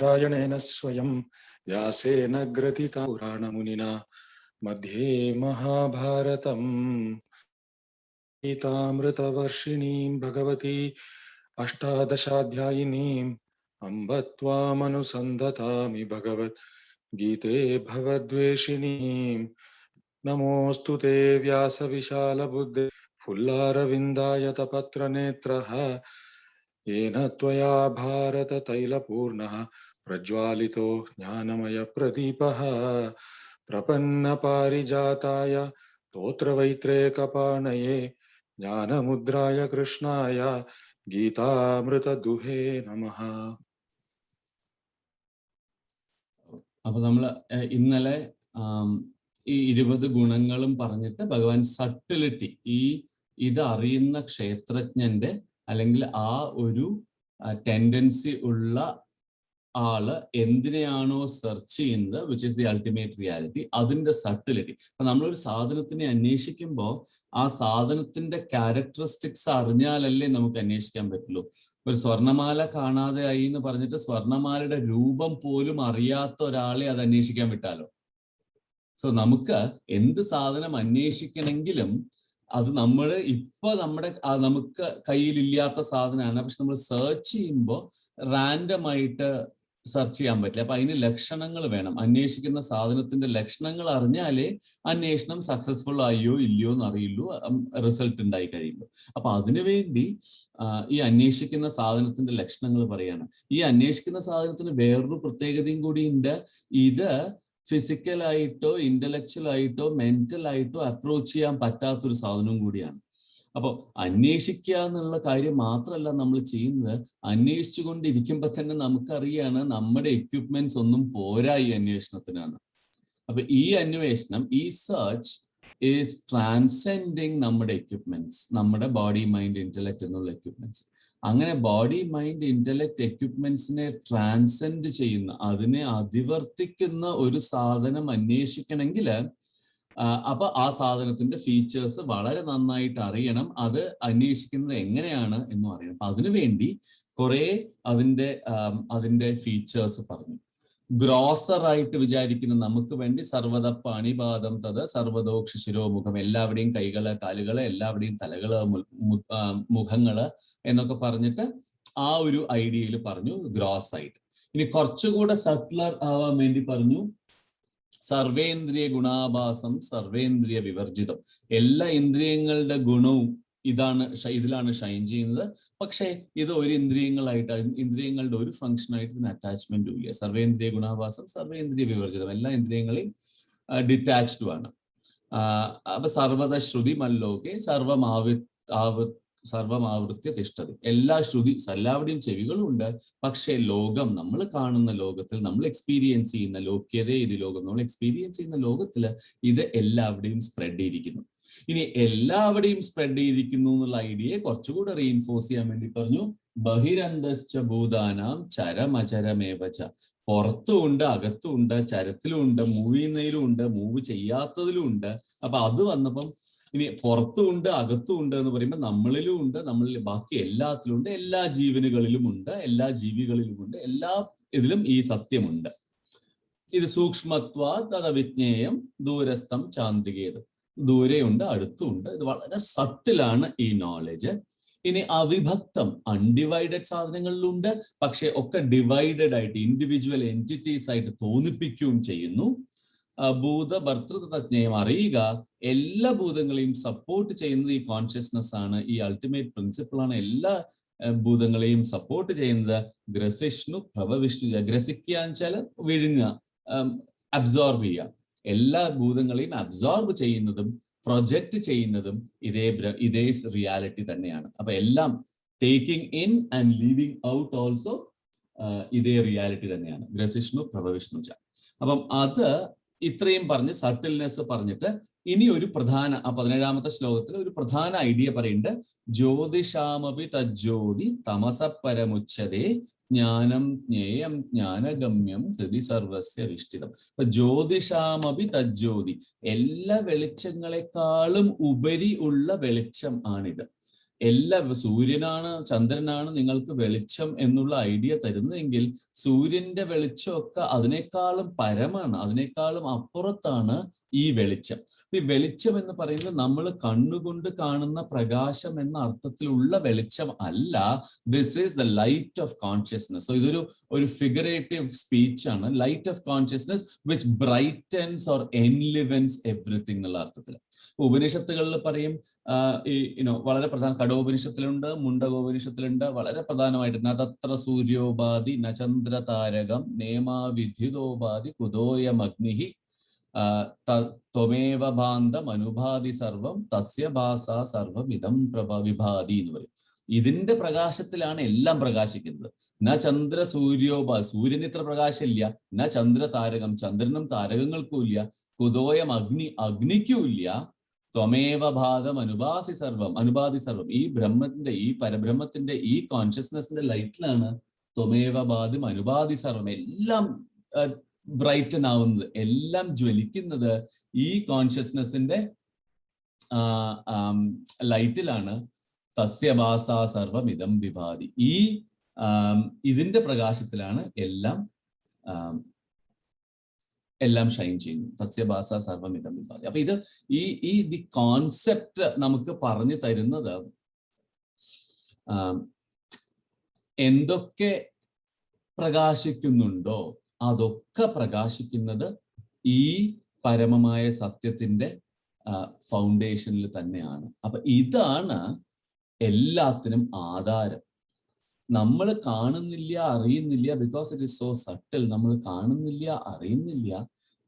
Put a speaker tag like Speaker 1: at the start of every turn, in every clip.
Speaker 1: नारायणेन स्वयं व्यासेन ग्रथितं पुराणमुनिना मध्ये महाभारतम् गीतामृतवर्षिणीं भगवती अष्टादशाध्यायिनीम् अम्ब त्वामनुसन्धतामि भगवद्गीते भवद्वेषिणीम् नमोऽस्तु ते व्यासविशालबुद्धे फुल्लारविन्दायतपत्रनेत्रः येन त्वया भारततैलपूर्णः प्रज्वालितो ज्ञानमयप्रदीपः प्रपन्नपारिजाताय स्तोत्रवैत्रेकपाणये ज्ञानमुद्राय कृष्णाय गीतामृतदुहे नमः.
Speaker 2: അപ്പൊ നമ്മള് ഇന്നലെ ഈ 20 ഗുണങ്ങളും പറഞ്ഞിട്ട് ഭഗവാൻ സട്ടിലിറ്റി ഇത് അറിയുന്ന ക്ഷേത്രജ്ഞന്റെ അല്ലെങ്കിൽ ആ ഒരു ടെൻഡൻസി ഉള്ള ആള് എന്തിനെയാണോ സെർച്ച് ചെയ്യുന്നത് which is the ultimate reality, അതിന്റെ സട്ടിലിറ്റി. അപ്പൊ നമ്മളൊരു സാധനത്തിനെ അന്വേഷിക്കുമ്പോൾ ആ സാധനത്തിന്റെ ക്യാരക്ടറിസ്റ്റിക്സ് അറിഞ്ഞാലല്ലേ നമുക്ക് അന്വേഷിക്കാൻ പറ്റുള്ളൂ. ഒരു സ്വർണ്ണമാല കാണാതെ ആയി എന്ന് പറഞ്ഞിട്ട് സ്വർണ്ണമാലയുടെ രൂപം പോലും അറിയാത്ത ഒരാളെ അത് അന്വേഷിക്കാൻ വിട്ടാലോ? സോ നമുക്ക് എന്ത് സാധനം അന്വേഷിക്കണമെങ്കിലും അത് നമുക്ക് കയ്യിലില്ലാത്ത സാധനമാണ്. പക്ഷെ നമ്മൾ സെർച്ച് ചെയ്യുമ്പോൾ റാൻഡമായിട്ട് സെർച്ച് ചെയ്യാൻ പറ്റില്ല. അപ്പൊ അതിന് ലക്ഷണങ്ങൾ വേണം. അന്വേഷിക്കുന്ന സാധനത്തിന്റെ ലക്ഷണങ്ങൾ അറിഞ്ഞാലേ അന്വേഷണം സക്സസ്ഫുൾ ആയോ ഇല്ലയോ എന്ന് അറിയുള്ളൂ, റിസൾട്ട് ഉണ്ടായി കഴിയുള്ളൂ. അപ്പൊ അതിനുവേണ്ടി ഈ അന്വേഷിക്കുന്ന സാധനത്തിന്റെ ലക്ഷണങ്ങൾ പറയാണ്. ഈ അന്വേഷിക്കുന്ന സാധനത്തിന് വേറൊരു പ്രത്യേകതയും കൂടി ഉണ്ട്. ഇത് ഫിസിക്കലായിട്ടോ ഇന്റലക്ച്വൽ ആയിട്ടോ മെന്റൽ ആയിട്ടോ അപ്രോച്ച് ചെയ്യാൻ പറ്റാത്തൊരു സാധനവും കൂടിയാണ്. അപ്പോൾ അന്വേഷിക്കുക എന്നുള്ള കാര്യം മാത്രമല്ല നമ്മൾ ചെയ്യുന്നത്, അന്വേഷിച്ചു കൊണ്ടിരിക്കുമ്പോൾ തന്നെ നമുക്കറിയാണ് നമ്മുടെ എക്യുപ്മെന്റ്സ് ഒന്നും പോരാ ഈ അന്വേഷണത്തിനാണ്. അപ്പൊ ഈ അന്വേഷണം, ഈ സെർച്ച് ഈസ് ട്രാൻസെൻഡിങ് നമ്മുടെ എക്യുപ്മെന്റ്സ്, നമ്മുടെ ബോഡി മൈൻഡ് ഇന്റലക്ട് എന്നുള്ള എക്യുപ്മെന്റ്സ്. അങ്ങനെ ബോഡി മൈൻഡ് ഇന്റലക്ട് എക്യുപ്മെന്റ്സിനെ ട്രാൻസെൻഡ് ചെയ്യുന്ന, അതിനെ അതിവർത്തിക്കുന്ന ഒരു സാധനം അന്വേഷിക്കണമെങ്കിൽ അപ്പൊ ആ സാധനത്തിന്റെ ഫീച്ചേഴ്സ് വളരെ നന്നായിട്ട് അറിയണം. അത് അന്വേഷിക്കുന്നത് എങ്ങനെയാണ് എന്നും അറിയണം. അപ്പൊ അതിനുവേണ്ടി കുറെ അതിന്റെ ഫീച്ചേഴ്സ് പറഞ്ഞു. ഗ്രോസറായിട്ട് വിചാരിക്കുന്ന നമുക്ക് വേണ്ടി സർവ്വത പാണിപാദം തത് സർവ്വതോക്ഷി ശിരോമുഖം, എല്ലാവരുടെയും കൈകള് കാലുകള്, എല്ലാവരുടെയും തലകള് മുഖങ്ങള് എന്നൊക്കെ പറഞ്ഞിട്ട് ആ ഒരു ഐഡിയയിൽ പറഞ്ഞു ഗ്രോസ് ആയിട്ട്. ഇനി കുറച്ചുകൂടെ സട്ട്ലർ ആവാൻ വേണ്ടി പറഞ്ഞു സർവേന്ദ്രിയ ഗുണാഭാസം സർവേന്ദ്രിയ വിവർജിതം. എല്ലാ ഇന്ദ്രിയങ്ങളുടെ ഗുണവും ഇതിലാണ് ഷൈൻ ചെയ്യുന്നത്. പക്ഷേ ഇത് ഒരു ഇന്ദ്രിയങ്ങളുടെ ഒരു ഫംഗ്ഷനായിട്ട് ഇതിന് അറ്റാച്ച്മെന്റും ഇല്ല. സർവേന്ദ്രിയ ഗുണാഭാസം സർവേന്ദ്രിയ വിവർജിതം, എല്ലാ ഇന്ദ്രിയങ്ങളെയും ഡിറ്റാച്ച്ഡും ആണ്. അപ്പൊ സർവത ശ്രുതി മല്ലോകെ സർവമാവൃത്യ തിഷ്ഠതി. എല്ലാവരുടെയും ചെവികളും ഉണ്ട്. പക്ഷേ ലോകം, നമ്മൾ കാണുന്ന ലോകത്തിൽ, നമ്മൾ എക്സ്പീരിയൻസ് ചെയ്യുന്ന ലോക്യതേ ഇത് ലോകം, നമ്മൾ എക്സ്പീരിയൻസ് ചെയ്യുന്ന ലോകത്തില് ഇത് എല്ലാവരുടെയും സ്പ്രെഡ് ചെയ്തിരിക്കുന്നു. ഇനി എല്ലാവരുടെയും സ്പ്രെഡ് ചെയ്തിരിക്കുന്നു എന്നുള്ള ഐഡിയയെ കുറച്ചുകൂടെ റീഇൻഫോഴ്സ് ചെയ്യാൻ വേണ്ടി പറഞ്ഞു ബഹിരന്തശ്ച ഭൂതാനാം ചരമചരമേവച. പുറത്തുമുണ്ട് അകത്തുമുണ്ട്, ചരത്തിലും ഉണ്ട്, മൂവ് ചെയ്യുന്നതിലും ഉണ്ട്, മൂവ് ചെയ്യാത്തതിലും ഉണ്ട്. അപ്പൊ അത് വന്നപ്പം ഇനി പുറത്തുമുണ്ട് അകത്തും ഉണ്ട് എന്ന് പറയുമ്പോൾ നമ്മളിലും ഉണ്ട്, നമ്മളിൽ ബാക്കി എല്ലാത്തിലും ഉണ്ട്, എല്ലാ ജീവനുകളിലും ഉണ്ട്, എല്ലാ ജീവികളിലും ഉണ്ട്, എല്ലാ ഇതിലും ഈ സത്യമുണ്ട്. ഇത് സൂക്ഷ്മത്വാ തദ വിജ്ഞേയം ദൂരസ്ഥം ചാന്തികേത്. ദൂരെയുണ്ട് അടുത്തുണ്ട്. ഇത് വളരെ സട്ടിലാണ് ഈ നോളജ്. ഇനി അവിഭക്തം, അൺഡിവൈഡഡ് സാധനങ്ങളിലുണ്ട്, പക്ഷെ ഒക്കെ ഡിവൈഡഡ് ആയിട്ട് ഇൻഡിവിജ്വൽ എൻറ്റിറ്റീസ് ആയിട്ട് തോന്നിപ്പിക്കുകയും ചെയ്യുന്നു. ഭൂത ഭർത്തൃതജ്ഞയം അറിയുക, എല്ലാ ഭൂതങ്ങളെയും സപ്പോർട്ട് ചെയ്യുന്നത് ഈ കോൺഷ്യസ്നെസ് ആണ്, ഈ അൾട്ടിമേറ്റ് പ്രിൻസിപ്പിൾ ആണ്. എല്ലാ ഭൂതങ്ങളെയും സപ്പോർട്ട് ചെയ്യുന്നത് ഗ്രസിഷ്ണു പ്രഭവിഷ്ണു. ഗ്രസിക്കുക എന്ന് വെച്ചാൽ വിഴുങ്ങുക, അബ്സോർബ് ചെയ്യുക. എല്ലാ ഭൂതങ്ങളെയും അബ്സോർബ് ചെയ്യുന്നതും പ്രൊജക്റ്റ് ചെയ്യുന്നതും ഇതേ റിയാലിറ്റി തന്നെയാണ്. അപ്പൊ എല്ലാം taking in and leaving out also ഇതേ റിയാലിറ്റി തന്നെയാണ്. ഗ്രസിഷ്ണു പ്രഭവിഷ്ണു. അപ്പം അത് ഇത്രയും പറഞ്ഞ് സട്ടിൽനെസ് പറഞ്ഞിട്ട് ഇനി ഒരു പ്രധാന 17ാമത്തെ ശ്ലോകത്തിൽ ഒരു പ്രധാന ഐഡിയ പറയുന്നുണ്ട്. ജ്യോതിഷാമപി തജ്ജ്യോതി തമസപരമുച്യതേ ജ്ഞാനം ജ്ഞേയം ജ്ഞാനഗമ്യം ഹൃദി സർവസ്യ വിഷ്ഠിതം. അപ്പൊ ജ്യോതിഷാമപി തജ്ജ്യോതി, എല്ലാ വെളിച്ചങ്ങളെക്കാളും ഉപരി ഉള്ള വെളിച്ചം ആണിത്. സൂര്യനാണ്, ചന്ദ്രനാണ് നിങ്ങൾക്ക് വെളിച്ചം എന്നുള്ള ഐഡിയ തരുന്നതെങ്കിൽ സൂര്യന്റെ വെളിച്ചമൊക്കെ അതിനേക്കാളും പരമാണ്, അതിനേക്കാളും അപ്പുറത്താണ് ഈ വെളിച്ചം. ഈ വെളിച്ചം എന്ന് പറയുന്നത് നമ്മൾ കണ്ണുകൊണ്ട് കാണുന്ന പ്രകാശം എന്ന അർത്ഥത്തിലുള്ള വെളിച്ചം അല്ല. This is the light of consciousness. So ഇതൊരു ഫിഗറേറ്റീവ് സ്പീച്ച് ആണ്. Light of consciousness which brightens or enlivens everything എന്നുള്ള അർത്ഥത്തിൽ. ഉപനിഷത്തുകളിൽ പറയും, വളരെ പ്രധാന കഠോപനിഷത്തിലുണ്ട്, മുണ്ടകോപനിഷത്തിലുണ്ട്, വളരെ പ്രധാനമായിട്ട് നതത്ര സൂര്യോപാധി നചന്ദ്ര താരകം നേമാവിദ്യുതോപാധി കുതോയം അഗ്നിഹി ത്വമേവ ഭാന്തം അനുഭാതി സർവം തസ്യ ഭാസ സർവം ഇതം വിഭാതി എന്ന് പറയും. ഇതിന്റെ പ്രകാശത്തിലാണ് എല്ലാം പ്രകാശിക്കുന്നത്. ന ചന്ദ്ര സൂര്യോപാധി, സൂര്യന് ഇത്ര പ്രകാശമില്ല. ന ചന്ദ്ര താരകം, ചന്ദ്രനും താരകങ്ങൾക്കും ഇല്ല. കുതോയം അഗ്നിക്കും ഇല്ല. ത്വമേവ ഭാതം അനുഭാതി സർവം. ഈ ബ്രഹ്മത്തിന്റെ, ഈ പരബ്രഹ്മത്തിന്റെ, ഈ കോൺഷ്യസ്നെസിന്റെ ലൈറ്റിലാണ് ത്വമേവ ഭാതം അനുഭാതി സർവം. എല്ലാം ബ്രൈറ്റൻ ആവുന്നത്, എല്ലാം ജ്വലിക്കുന്നത് ഈ കോൺഷ്യസ്നെസിന്റെ ലൈറ്റിലാണ്. തസ്യഭാസ സർവം ഇതം വിഭാതി. ഇതിന്റെ പ്രകാശത്തിലാണ് എല്ലാം ഷൈൻ ചെയ്യുന്നു. തസ്യഭാസ സർവം ഇതം വിഭാതി. അപ്പൊ ദി കോൺസെപ്റ്റ് നമുക്ക് പറഞ്ഞു തരുന്നത് എന്തൊക്കെ പ്രകാശിക്കുന്നുണ്ടോ അതൊക്കെ പ്രകാശിക്കുന്നത് ഈ പരമമായ സത്യത്തിന്റെ ഫൗണ്ടേഷനിൽ തന്നെയാണ്. അപ്പൊ ഇതാണ് എല്ലാത്തിനും ആധാരം. നമ്മൾ കാണുന്നില്ല, അറിയുന്നില്ല, because it is so subtle. നമ്മൾ കാണുന്നില്ല, അറിയുന്നില്ല,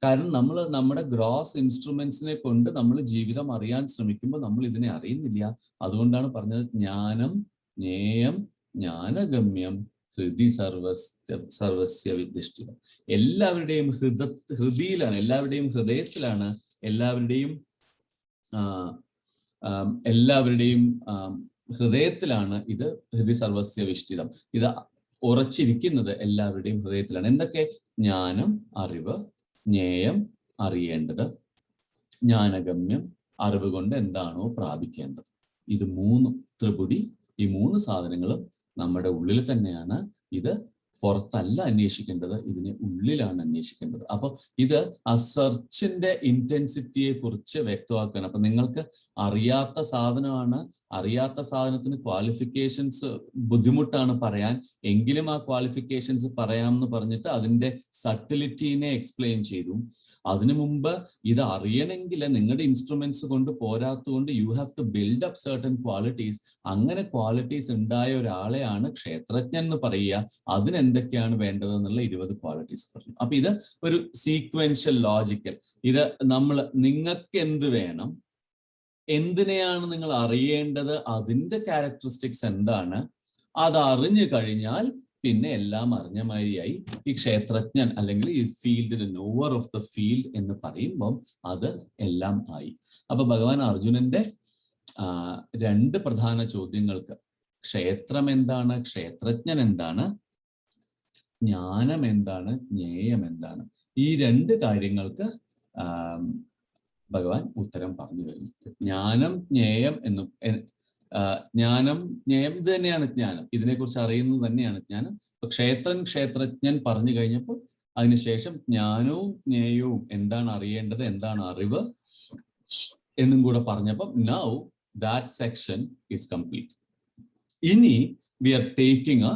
Speaker 2: കാരണം നമ്മൾ നമ്മുടെ ഗ്രോസ് ഇൻസ്ട്രുമെന്റ്സിനെ കൊണ്ട് നമ്മൾ ജീവിതം അറിയാൻ ശ്രമിക്കുമ്പോൾ നമ്മൾ ഇതിനെ അറിയുന്നില്ല. അതുകൊണ്ടാണ് പറഞ്ഞത് ജ്ഞാനം ജ്ഞേയം ജ്ഞാനഗമ്യം ഹൃദി സർവസ്യ വിധിഷ്ഠിതം. എല്ലാവരുടെയും ഹൃദിയിലാണ്, എല്ലാവരുടെയും ഹൃദയത്തിലാണ്, എല്ലാവരുടെയും ഹൃദയത്തിലാണ് ഇത് ഹൃദി സർവസ്യ വിഷ്ഠിതം. ഇത് ഉറച്ചിരിക്കുന്നത് എല്ലാവരുടെയും ഹൃദയത്തിലാണ്. എന്തൊക്കെ? ജ്ഞാനം, അറിവ്, ജ്ഞേയം, അറിയേണ്ടത്, ജ്ഞാനഗമ്യം, അറിവ് കൊണ്ട് എന്താണോ പ്രാപിക്കേണ്ടത്. ഇത് മൂന്നും ത്രിപുടി, ഈ മൂന്ന് സാധനങ്ങളും നമ്മുടെ ഉള്ളിൽ തന്നെയാണ്. ഇത് പുറത്തല്ല അന്വേഷിക്കേണ്ടത്, ഇതിനെ ഉള്ളിലാണ് അന്വേഷിക്കേണ്ടത്. അപ്പൊ ഇത് ആ സെർച്ചിന്റെ ഇന്റൻസിറ്റിയെ കുറിച്ച് വ്യക്തമാക്കുകയാണ്. അപ്പൊ നിങ്ങൾക്ക് അറിയാത്ത സാധനമാണ്, അറിയാത്ത സാധനത്തിന് ക്വാളിഫിക്കേഷൻസ് ബുദ്ധിമുട്ടാണ് പറയാൻ, എങ്കിലും ആ ക്വാളിഫിക്കേഷൻസ് പറയാമെന്ന് പറഞ്ഞിട്ട് അതിന്റെ സട്ടിലിറ്റീനെ എക്സ്പ്ലെയിൻ ചെയ്തു. അതിനു മുമ്പ് ഇത് അറിയണമെങ്കിൽ നിങ്ങളുടെ ഇൻസ്ട്രുമെന്റ്സ് കൊണ്ട് പോരാത്തുകൊണ്ട് you have to build up certain qualities. അങ്ങനെ ക്വാളിറ്റീസ് ഉണ്ടായ ഒരാളെയാണ് ക്ഷേത്രജ്ഞൻ എന്ന് പറയുക. അതിനെന്തൊക്കെയാണ് വേണ്ടതെന്നുള്ള 20 ക്വാളിറ്റീസ് പറഞ്ഞു. അപ്പൊ ഇത് ഒരു സീക്വൻഷ്യൽ ലോജിക്കൽ. ഇത് നിങ്ങൾക്ക് എന്ത് വേണം, എന്തിനെയാണ് നിങ്ങൾ അറിയേണ്ടത്, അതിന്റെ ക്യാരക്ടറിസ്റ്റിക്സ് എന്താണ്, അത് അറിഞ്ഞു കഴിഞ്ഞാൽ പിന്നെ എല്ലാം അറിഞ്ഞ മാതിരിയായി. ഈ ക്ഷേത്രജ്ഞൻ അല്ലെങ്കിൽ ഈ ഫീൽഡിന്റെ നോവർ ഓഫ് ദ ഫീൽഡ് എന്ന് പറയുമ്പം അത് എല്ലാം ആയി. അപ്പൊ ഭഗവാൻ അർജുനന്റെ 2 പ്രധാന ചോദ്യങ്ങൾക്ക്, ക്ഷേത്രം എന്താണ്, ക്ഷേത്രജ്ഞൻ എന്താണ്, ജ്ഞാനം എന്താണ്, ജ്ഞേയം എന്താണ്, ഈ 2 കാര്യങ്ങൾക്ക് ഭഗവാൻ ഉത്തരം പറഞ്ഞു വരുന്നു. ജ്ഞാനം ജ്ഞേയം എന്നും, ജ്ഞാനം ജ്ഞേയം ഇത് തന്നെയാണ് ജ്ഞാനം, ഇതിനെക്കുറിച്ച് അറിയുന്നത് തന്നെയാണ് ജ്ഞാനം. അപ്പൊ ക്ഷേത്രജ്ഞൻ പറഞ്ഞു കഴിഞ്ഞപ്പോൾ അതിനുശേഷം ജ്ഞാനവും ജ്ഞേയവും, എന്താണ് അറിയേണ്ടത്, എന്താണ് അറിവ് എന്നും കൂടെ പറഞ്ഞപ്പോൾ now that section is complete. ഇനി we are taking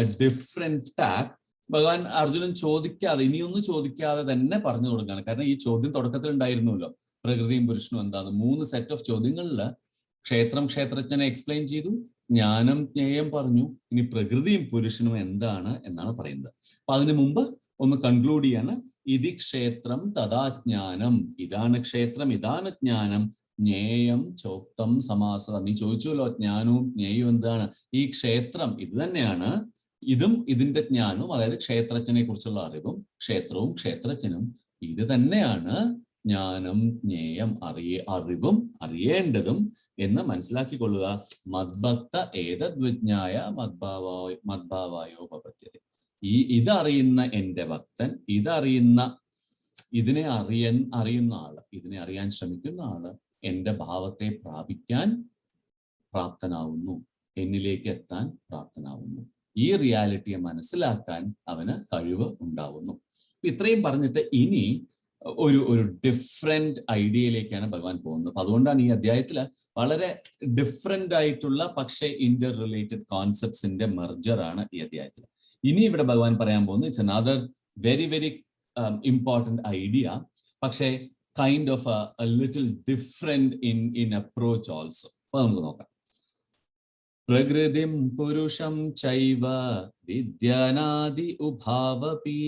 Speaker 2: a different tack. ഭഗവാൻ അർജുനൻ ചോദിക്കാതെ, ഇനിയൊന്നും ചോദിക്കാതെ തന്നെ പറഞ്ഞു കൊടുക്കുകയാണ്. കാരണം ഈ ചോദ്യം തുടക്കത്തിൽ ഉണ്ടായിരുന്നല്ലോ, പ്രകൃതിയും പുരുഷനും എന്താണ്. 3 സെറ്റ് ഓഫ് ചോദ്യങ്ങളിൽ ക്ഷേത്രം ക്ഷേത്രജ്ഞനെ എക്സ്പ്ലെയിൻ ചെയ്തു, ജ്ഞാനം ജ്ഞേയം പറഞ്ഞു, ഇനി പ്രകൃതിയും പുരുഷനും എന്താണ് എന്നാണ് പറയുന്നത്. അപ്പൊ അതിനു മുമ്പ് ഒന്ന് കൺക്ലൂഡ് ചെയ്യാണ്. ഇതി ക്ഷേത്രം തഥാ ജ്ഞാനം, ഇതാണ് ക്ഷേത്രം, ഇതാണ് ജ്ഞാനം, ജ്ഞേയം ചോക്തം സമാസത. നീ ചോദിച്ചുല്ലോ ജ്ഞാനവും ജ്ഞേയവും എന്താണ്. ഈ ക്ഷേത്രം ഇത് തന്നെയാണ്, ഇതും ഇതിന്റെ ജ്ഞാനവും, അതായത് ക്ഷേത്രജ്ഞനെ കുറിച്ചുള്ള അറിവും ക്ഷേത്രവും ക്ഷേത്രജ്ഞനും ഇത് തന്നെയാണ് ജ്ഞാനം ജ്ഞേയം അറിവും അറിയേണ്ടതും എന്ന് മനസ്സിലാക്കിക്കൊള്ളുക. മദ്ഭക്ത ഏതദ് വിജ്ഞായ മദ്ഭാവായോ ഉപപദ്ധ്യത. ഇതറിയുന്ന എൻ്റെ ഭക്തൻ, ഇതിനെ അറിയുന്ന ആള്, ഇതിനെ അറിയാൻ ശ്രമിക്കുന്ന ആള് എൻ്റെ ഭാവത്തെ പ്രാപിക്കാൻ പ്രാപ്തനാവുന്നു, എന്നിലേക്ക് എത്താൻ പ്രാപ്തനാവുന്നു. ഈ റിയാലിറ്റിയെ മനസ്സിലാക്കാൻ അവന് കഴിവ് ഉണ്ടാവുന്നു. ഇത്രയും പറഞ്ഞിട്ട് ഇനി ഒരു ഡിഫറെന്റ് ഐഡിയയിലേക്കാണ് ഭഗവാൻ പോകുന്നത്. അപ്പൊ അതുകൊണ്ടാണ് ഈ അധ്യായത്തിൽ വളരെ ഡിഫറെന്റ് ആയിട്ടുള്ള പക്ഷേ ഇന്റർ റിലേറ്റഡ് കോൺസെപ്റ്റ്സിന്റെ മെർജറാണ് ഈ അധ്യായത്തിൽ. ഇനി ഇവിടെ ഭഗവാൻ പറയാൻ പോകുന്നത് it's another very very important idea, പക്ഷേ kind of a little different in approach also. അപ്പൊ നമുക്ക് നോക്കാം. പ്രകൃതിം പുരുഷം ചൈവ വിദ്യാനാദി ഉഭാവപി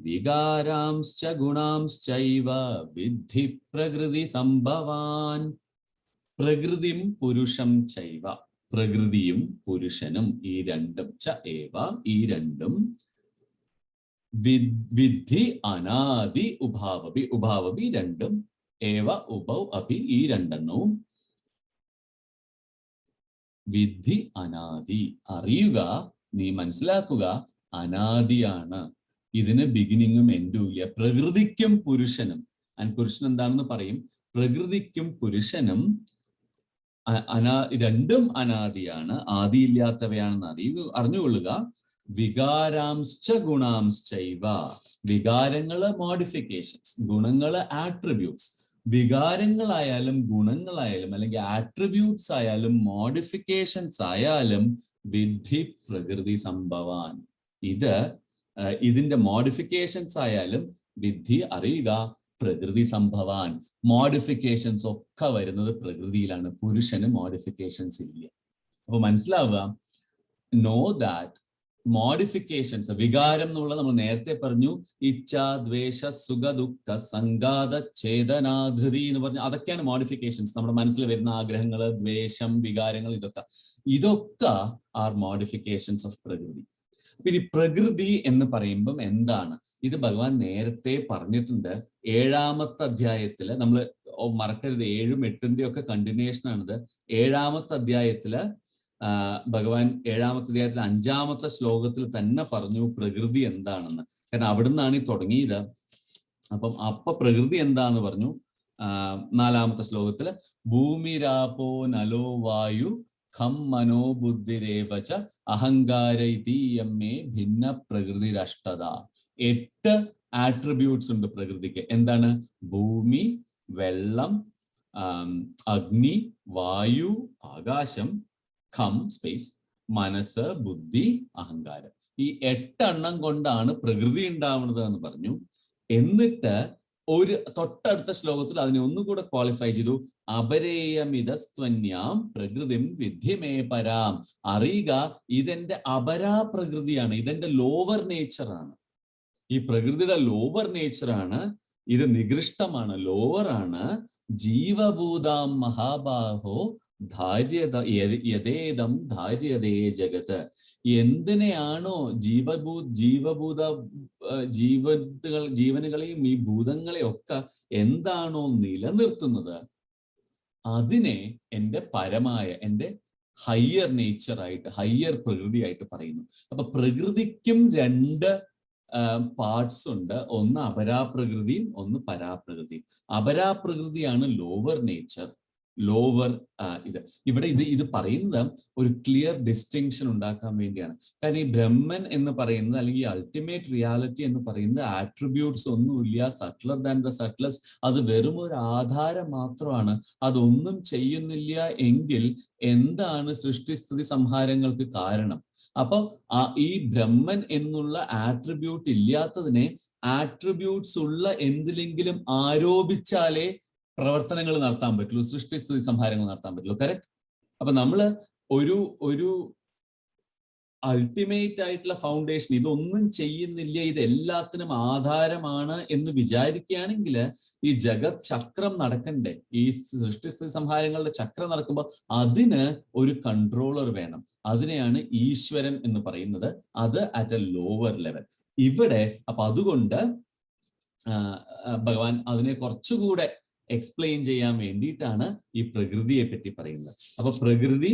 Speaker 2: വികാരാംശ്ച ഗുണാംശ്ചൈവ വിദ്ധി പ്രകൃതി സംഭവാൻ. പ്രകൃതിം പുരുഷം ചൈവ, പ്രകൃതിയും പുരുഷനും ഈ രണ്ടും ച ഏവ ഈ രണ്ടും വിദ്ധി അനാദി ഉഭാവപി, ഉഭാവപി രണ്ടും, ഏവ ഉഭൗ അപി ഈ രണ്ടെണ്ണവും, വിദ്ധി അനാദി അറിയുക, നീ മനസ്സിലാക്കുക, അനാദിയാണ്. ഇതിന് ബിഗിനിങ്ങും എൻഡും ഇല്ല. പ്രകൃതിക്കും പുരുഷനും, പുരുഷൻ എന്താണെന്ന് പറയും, പ്രകൃതിക്കും പുരുഷനും രണ്ടും അനാദിയാണ്, ആദിയില്ലാത്തവയാണെന്ന് അറിഞ്ഞുകൊള്ളുക. വികാരാംശ്ച ഗുണാംശ്ചൈവ, വികാരങ്ങള് മോഡിഫിക്കേഷൻസ്, ഗുണങ്ങള് ആട്രിബ്യൂട്ട്സ്. വികാരങ്ങളായാലും ഗുണങ്ങളായാലും അല്ലെങ്കിൽ ആട്രിബ്യൂട്ട്സ് ആയാലും മോഡിഫിക്കേഷൻസ് ആയാലും വിദ്ധി പ്രകൃതി സംഭവാൻ. ഇതിന്റെ മോഡിഫിക്കേഷൻസ് ആയാലും വിദ്ധി അറിയുക പ്രകൃതി സംഭവാൻ. മോഡിഫിക്കേഷൻസ് ഒക്കെ വരുന്നത് പ്രകൃതിയിലാണ്, പുരുഷന് മോഡിഫിക്കേഷൻസ് ഇല്ല. അപ്പൊ മനസ്സിലാവുക, നോ ദാറ്റ് മോഡിഫിക്കേഷൻസ്, വികാരം എന്നുള്ളത് നമ്മൾ നേരത്തെ പറഞ്ഞു, ഇച്ഛ ദ്വേഷ സുഖ ദുഃഖ സംഘാത ചേതനാധൃതി എന്ന് പറഞ്ഞു, അതൊക്കെയാണ് മോഡിഫിക്കേഷൻസ്. നമ്മുടെ മനസ്സിൽ വരുന്ന ആഗ്രഹങ്ങള്, ദ്വേഷം, വികാരങ്ങൾ, ഇതൊക്കെ ആർ മോഡിഫിക്കേഷൻസ് ഓഫ് പ്രകൃതി. പിന്നെ പ്രകൃതി എന്ന് പറയുമ്പം എന്താണ്? ഇത് ഭഗവാൻ നേരത്തെ പറഞ്ഞിട്ടുണ്ട്. 7ാമത്തെ അധ്യായത്തില്, നമ്മൾ മറക്കരുത് 7ഉം 8ന്റെയും ഒക്കെ കണ്ടിന്യൂഷൻ ആണിത്. 7ാമത്തെ അധ്യായത്തില് ഭഗവാൻ 7ാമത്തെ അധ്യായത്തിൽ 5ാമത്തെ ശ്ലോകത്തിൽ തന്നെ പറഞ്ഞു പ്രകൃതി എന്താണെന്ന്. കാരണം അവിടുന്നാണ് ഈ തുടങ്ങിയത്. അപ്പൊ പ്രകൃതി എന്താന്ന് പറഞ്ഞു 4ാമത്തെ ശ്ലോകത്തില്, ഭൂമിരാപോ നലോ വായു ഖം മനോ ബുദ്ധിരേവച അഹങ്കാര ഇതീയമ്മേ ഭിന്ന പ്രകൃതിരഷ്ടത. 8 ആട്രിബ്യൂട്ട്സ് ഉണ്ട് പ്രകൃതിക്ക്. എന്താണ്? ഭൂമി, വെള്ളം, അഗ്നി, വായു, ആകാശം, ഖം സ്പേസ്, മനസ്സ്, ബുദ്ധി, അഹങ്കാരം. ഈ 8 എണ്ണം കൊണ്ടാണ് പ്രകൃതി ഉണ്ടാവുന്നത് എന്ന് പറഞ്ഞു. എന്നിട്ട് ഒരു തൊട്ടടുത്ത ശ്ലോകത്തിൽ അതിനെ ഒന്നുകൂടെ ക്വാളിഫൈ ചെയ്തു. അപരേയമിതസ്ത്വന്യാം പ്രകൃതിം വിദ്യമേ പരാം. അറിയുക, ഇതെന്റെ അപരാപ്രകൃതിയാണ്, ഇതെന്റെ ലോവർ നേച്ചറാണ്. ഈ പ്രകൃതിയുടെ ലോവർ നേച്ചറാണ്, ഇത് നികൃഷ്ടമാണ്, ലോവറാണ്. ജീവഭൂതാം മഹാബാഹോ ധാര്യത യഥേദം ധാര്യതേ ജഗത്. എന്തിനെയാണോ ജീവനുകളെയും ഈ ഭൂതങ്ങളെയൊക്കെ എന്താണോ നിലനിർത്തുന്നത്, അതിനെ എൻ്റെ പരമായ, എൻ്റെ ഹയ്യർ നേച്ചറായിട്ട്, ഹയ്യർ പ്രകൃതിയായിട്ട് പറയുന്നു. അപ്പൊ പ്രകൃതിക്കും 2 പാർട്സ് ഉണ്ട്. ഒന്ന് അപരാപ്രകൃതിയും ഒന്ന് പരാപ്രകൃതിയും. അപരാപ്രകൃതിയാണ് ലോവർ നേച്ചർ, ലോവർ ഇവിടെ ഇത് പറയുന്നത് ഒരു ക്ലിയർ ഡിസ്റ്റിങ്ഷൻ ഉണ്ടാക്കാൻ വേണ്ടിയാണ്. കാരണം ഈ ബ്രഹ്മൻ എന്ന് പറയുന്നത്, അല്ലെങ്കിൽ ഈ അൾട്ടിമേറ്റ് റിയാലിറ്റി എന്ന് പറയുന്നത് ആട്രിബ്യൂട്ട്സ് ഒന്നുമില്ല, സട്ട്ലർ ദാൻ ദ സട്ട്ലസ്. അത് വെറും ഒരു ആധാരം മാത്രമാണ്. അതൊന്നും ചെയ്യുന്നില്ല എങ്കിൽ എന്താണ് സൃഷ്ടിസ്ഥിതി സംഹാരങ്ങൾക്ക് കാരണം? അപ്പൊ ഈ ബ്രഹ്മൻ എന്നുള്ള ആട്രിബ്യൂട്ട് ഇല്ലാത്തതിനെ ആട്രിബ്യൂട്ട്സ് ഉള്ള എന്തിലെങ്കിലും ആരോപിച്ചാലേ പ്രവർത്തനങ്ങൾ നടത്താൻ പറ്റുള്ളൂ, സൃഷ്ടിസ്ഥിതി സംഹാരങ്ങൾ നടത്താൻ പറ്റുള്ളൂ. കറക്റ്റ്? അപ്പൊ നമ്മള് ഒരു അൾട്ടിമേറ്റ് ആയിട്ടുള്ള ഫൗണ്ടേഷൻ, ഇതൊന്നും ചെയ്യുന്നില്ല, ഇത് എല്ലാത്തിനും ആധാരമാണ് എന്ന് വിചാരിക്കുകയാണെങ്കിൽ ഈ ജഗത് ചക്രം നടക്കണ്ടേ? ഈ സൃഷ്ടിസ്ഥിതി സംഹാരങ്ങളുടെ ചക്രം നടക്കുമ്പോൾ അതിന് ഒരു കൺട്രോളർ വേണം. അതിനെയാണ് ഈശ്വരൻ എന്ന് പറയുന്നത്. അത് അറ്റ് എ ലോവർ ലെവൽ. ഇവിടെ അപ്പൊ അതുകൊണ്ട് ഭഗവാൻ അതിനെ കുറച്ചുകൂടെ എക്സ്പ്ലെയിൻ ചെയ്യാൻ വേണ്ടിയിട്ടാണ് ഈ പ്രകൃതിയെ പറ്റി പറയുന്നത്. അപ്പൊ പ്രകൃതി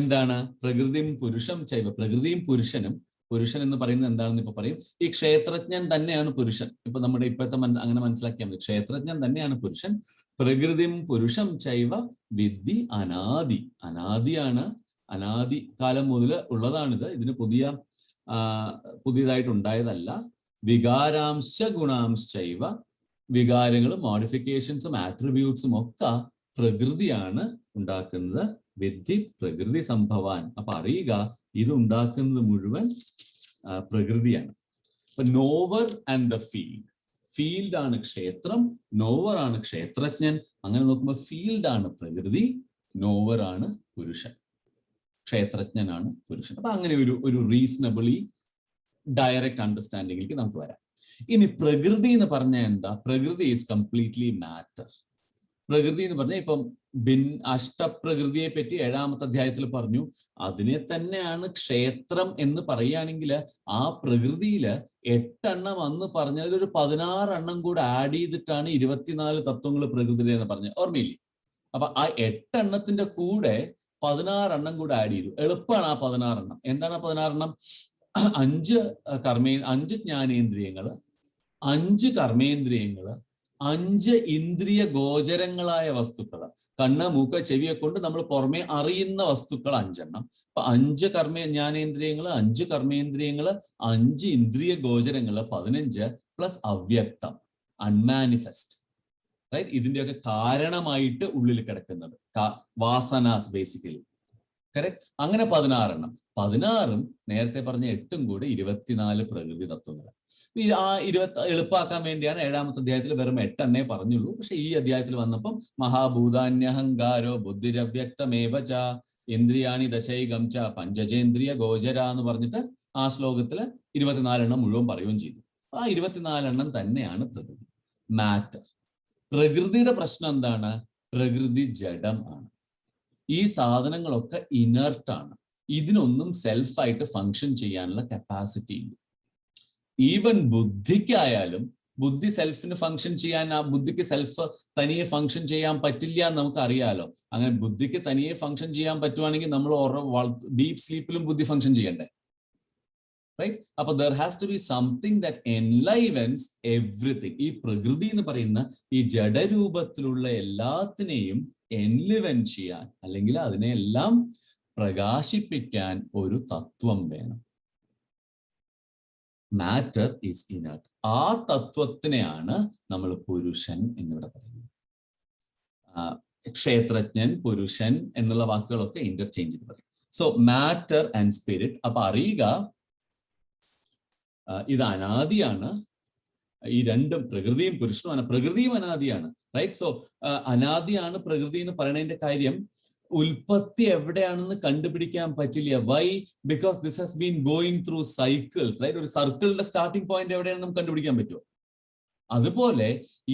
Speaker 2: എന്താണ്? പ്രകൃതിയും പുരുഷം ചൈവ, പ്രകൃതിയും പുരുഷനും, പുരുഷൻ എന്ന് പറയുന്നത് എന്താണെന്ന് ഇപ്പൊ പറയും. ഈ ക്ഷേത്രജ്ഞൻ തന്നെയാണ് പുരുഷൻ. ഇപ്പൊ നമ്മുടെ ഇപ്പോഴത്തെ അങ്ങനെ മനസ്സിലാക്കിയാൽ മതി. ക്ഷേത്രജ്ഞൻ തന്നെയാണ് പുരുഷൻ. പ്രകൃതിം പുരുഷം ചൈവ വിദ്ധി അനാദി. അനാദിയാണ്, അനാദി കാലം മുതൽ ഉള്ളതാണിത്. ഇതിന് പുതിയതായിട്ട് ഉണ്ടായതല്ല. വികാരാംശ ഗുണാംശൈവ, വികാരങ്ങളും മോഡിഫിക്കേഷൻസും ആട്രിബ്യൂട്ട്സും ഒക്കെ പ്രകൃതിയാണ് ഉണ്ടാക്കുന്നത്. വിദ്ധി പ്രകൃതി സംഭവാൻ. അപ്പൊ അറിയുക, ഇത് ഉണ്ടാക്കുന്നത് മുഴുവൻ പ്രകൃതിയാണ്. അപ്പൊ nowhere and the field. Field ആണ് ക്ഷേത്രം, നോവർ ആണ് ക്ഷേത്രജ്ഞൻ. അങ്ങനെ നോക്കുമ്പോൾ ഫീൽഡ് ആണ് പ്രകൃതി, നോവർ ആണ് പുരുഷൻ, ക്ഷേത്രജ്ഞനാണ് പുരുഷൻ. അപ്പൊ അങ്ങനെ ഒരു റീസണബിളി ഡയറക്റ്റ് അണ്ടർസ്റ്റാൻഡിംഗിലേക്ക് നമുക്ക് വരാം. ഇനി പ്രകൃതി എന്ന് പറഞ്ഞാൽ എന്താ? പ്രകൃതി ഈസ് കംപ്ലീറ്റ്ലി മാറ്റർ. പ്രകൃതി എന്ന് പറഞ്ഞാൽ ഇപ്പം അഷ്ടപ്രകൃതിയെ പറ്റി 7ാമത്തെ അധ്യായത്തിൽ പറഞ്ഞു. അതിനെ തന്നെയാണ് ക്ഷേത്രം എന്ന് പറയുകയാണെങ്കിൽ ആ പ്രകൃതിയില് 8 എണ്ണം അന്ന് പറഞ്ഞതിൽ ഒരു 16 എണ്ണം കൂടെ ആഡ് ചെയ്തിട്ടാണ് 24 തത്വങ്ങൾ പ്രകൃതിയുടെ എന്ന് പറഞ്ഞത്. ഓർമ്മയില്ലേ? അപ്പൊ ആ 8 എണ്ണത്തിന്റെ കൂടെ 16 എണ്ണം കൂടെ ആഡ് ചെയ്തു. എളുപ്പമാണ് ആ 16 എണ്ണം. എന്താണ് ആ 16 എണ്ണം? 5 ജ്ഞാനേന്ദ്രിയങ്ങള്, 5 കർമ്മേന്ദ്രിയങ്ങള്, 5 ഇന്ദ്രിയ ഗോചരങ്ങളായ വസ്തുക്കൾ, കണ്ണ്, മൂക്ക്, ചെവിയെ കൊണ്ട് നമ്മൾ പുറമെ അറിയുന്ന വസ്തുക്കൾ 5 എണ്ണം. അപ്പൊ 5 ജ്ഞാനേന്ദ്രിയങ്ങള്, 5 കർമ്മേന്ദ്രിയങ്ങള്, 5 ഇന്ദ്രിയ ഗോചരങ്ങള്, 15 പ്ലസ് അവ്യക്തം, അൺമാനിഫെസ്റ്റ്. റൈറ്റ്? ഇതിന്റെയൊക്കെ കാരണമായിട്ട് ഉള്ളിൽ കിടക്കുന്നത് വാസനാസ് ബേസിക്കലി. കറക്റ്റ്? അങ്ങനെ 16 എണ്ണം. 16ഉം നേരത്തെ പറഞ്ഞ 8ഉം കൂടെ 24 പ്രകൃതി തത്വങ്ങൾ. ആ 20 എളുപ്പമാക്കാൻ വേണ്ടിയാണ് 7ാമത്തെ അധ്യായത്തിൽ വെറും 8 എണ്ണേ പറഞ്ഞുള്ളൂ. പക്ഷെ ഈ അധ്യായത്തിൽ വന്നപ്പം മഹാഭൂതാന്യഹങ്കാരോ ബുദ്ധിരവ്യക്തമേവച ഇന്ദ്രിയാണി ദശൈകം ച പഞ്ചചേന്ദ്രിയ ഗോചര എന്ന് പറഞ്ഞിട്ട് ആ ശ്ലോകത്തില് 24 എണ്ണം മുഴുവൻ പറയുകയും ചെയ്തു. ആ 24 എണ്ണം തന്നെയാണ് പ്രകൃതി, മാറ്റർ. പ്രകൃതിയുടെ പ്രശ്നം എന്താണ്? പ്രകൃതി ജഡം ആണ്. ഈ സാധനങ്ങളൊക്കെ ഇനർട്ടാണ്. ഇതിനൊന്നും സെൽഫായിട്ട് ഫങ്ഷൻ ചെയ്യാനുള്ള കപ്പാസിറ്റി ഇല്ല. ഈവൻ ബുദ്ധിക്കായാലും ബുദ്ധി സെൽഫിന് ഫങ്ഷൻ ചെയ്യാൻ, ആ ബുദ്ധിക്ക് സെൽഫ് തനിയെ ഫങ്ഷൻ ചെയ്യാൻ പറ്റില്ല എന്ന് നമുക്ക് അറിയാലോ. അങ്ങനെ ബുദ്ധിക്ക് തനിയെ ഫങ്ഷൻ ചെയ്യാൻ പറ്റുവാണെങ്കിൽ നമ്മൾ ഡീപ് സ്ലീപ്പിലും ബുദ്ധി ഫങ്ഷൻ ചെയ്യണ്ടേ? റൈറ്റ്? അപ്പൊ there has to be something that enlivens everything. ഈ പ്രകൃതി എന്ന് പറയുന്ന ഈ ജഡരൂപത്തിലുള്ള എല്ലാത്തിനെയും എൻലിവൻ ചെയ്യാൻ, അല്ലെങ്കിൽ അതിനെല്ലാം പ്രകാശിപ്പിക്കാൻ ഒരു തത്വം വേണം. Matter is inert. ആ തത്വത്തിനെയാണ് നമ്മൾ പുരുഷൻ എന്നിവിടെ പറയുന്നത്. ക്ഷേത്രജ്ഞൻ, പുരുഷൻ എന്നുള്ള വാക്കുകളൊക്കെ ഇന്റർചേഞ്ച് പറയും. So matter and spirit. അപ്പൊ അറിയുക, ഇത് അനാദിയാണ്. ഈ രണ്ടും, പ്രകൃതിയും പുരുഷനുമാണ്. പ്രകൃതിയും അനാദിയാണ്. റൈറ്റ്? സോ അനാദിയാണ് പ്രകൃതി എന്ന് പറയുന്നതിന്റെ കാര്യം, ഉൽപ്പത്തി എവിടെയാണെന്ന് കണ്ടുപിടിക്കാൻ പറ്റില്ല. Why? Because this has been going through cycles. Right? ഒരു സർക്കിളിന്റെ സ്റ്റാർട്ടിംഗ് പോയിന്റ് എവിടെയാണെന്ന് നമുക്ക് കണ്ടുപിടിക്കാൻ പറ്റുമോ? അതുപോലെ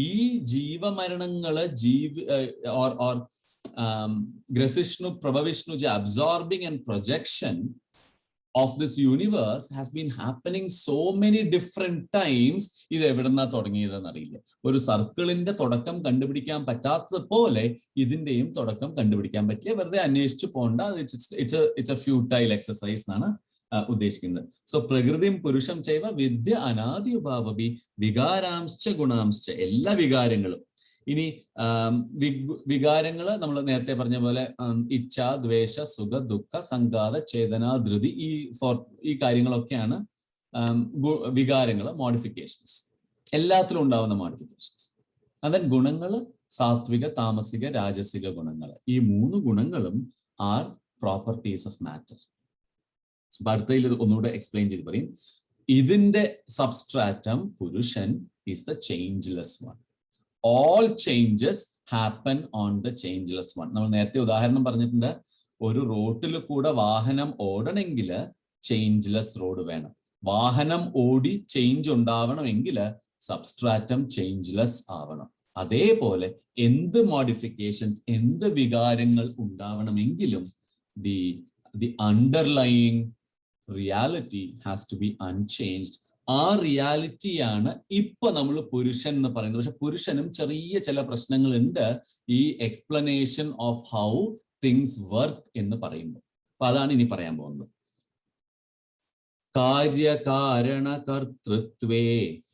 Speaker 2: ഈ ജീവമരണങ്ങള് ഗ്രസിഷ്ണു പ്രഭവിഷ്ണു absorbing and projection of this universe has been happening so many different times. ഇത് എവിടെന്നാ തുടങ്ങിയതെന്ന് അറിയില്ല. ഒരു സർക്കിളിന്റെ തുടക്കം കണ്ടുപിടിക്കാൻ പറ്റാത്തത് പോലെ ഇതിന്റെയും തുടക്കം കണ്ടുപിടിക്കാൻ പറ്റില്ല. വെറുതെ അന്വേഷിച്ചു പോണ്ട. ഇറ്റ്സ് എ ഫ്യൂട്ടൈൽ എക്സസൈസ് എന്നാണ് ഉദ്ദേശിക്കുന്നത്. സോ പ്രകൃതിയും പുരുഷം ചൈവ വിദ്യ അനാദി ഉപാവപി വികാരാംശ ഗുണാംശ. എല്ലാ വികാരങ്ങളും. ഇനി വികാരങ്ങള് നമ്മൾ നേരത്തെ പറഞ്ഞ പോലെ ഇച്ഛ, ദ്വേഷ, സുഖ, ദുഃഖ, സംഘാത, ചേതന, ധൃതി, ഈ കാര്യങ്ങളൊക്കെയാണ് വികാരങ്ങള്, മോഡിഫിക്കേഷൻസ്. എല്ലാത്തിലും ഉണ്ടാവുന്ന മോഡിഫിക്കേഷൻസ്. അതൻ ഗുണങ്ങള് സാത്വിക, താമസിക, രാജസിക ഗുണങ്ങൾ. ഈ 3 ഗുണങ്ങളും ആർ പ്രോപ്പർട്ടീസ് ഓഫ് മാറ്റർ. അപ്പൊ അടുത്തതിൽ ഒന്നുകൂടെ എക്സ്പ്ലെയിൻ ചെയ്ത് പറയും. ഇതിന്റെ സബ്സ്ട്രാറ്റം പുരുഷൻ is the changeless one. All changes happen on the changeless one. നമ്മൾ നേരത്തെ ഉദാഹരണം പറഞ്ഞിട്ടുണ്ട്. ഒരു റോട്ടിൽ കൂടെ വാഹനം ഓടണമെങ്കിൽ ചേഞ്ച്ലെസ് റോഡ് വേണം. വാഹനം ഓടി ചേഞ്ച് ഉണ്ടാവണമെങ്കിൽ സബ്സ്ട്രാറ്റം ചേഞ്ച്ലെസ് ആവണം. അതേപോലെ എന്ത് മോഡിഫിക്കേഷൻസ്, എന്ത് വികാരങ്ങൾ ഉണ്ടാവണമെങ്കിലും the underlying reality has to be unchanged. ആ റിയാലിറ്റിയാണ് ഇപ്പൊ നമ്മൾ പുരുഷൻ എന്ന് പറയുന്നത്. പക്ഷെ പുരുഷനും ചെറിയ ചില പ്രശ്നങ്ങളുണ്ട് ഈ explanation of how things work എന്ന് പറയുമ്പോൾ. അപ്പൊ അതാണ് ഇനി പറയാൻ പോകുന്നത്. കാര്യകാരണകർത്തൃത്വേ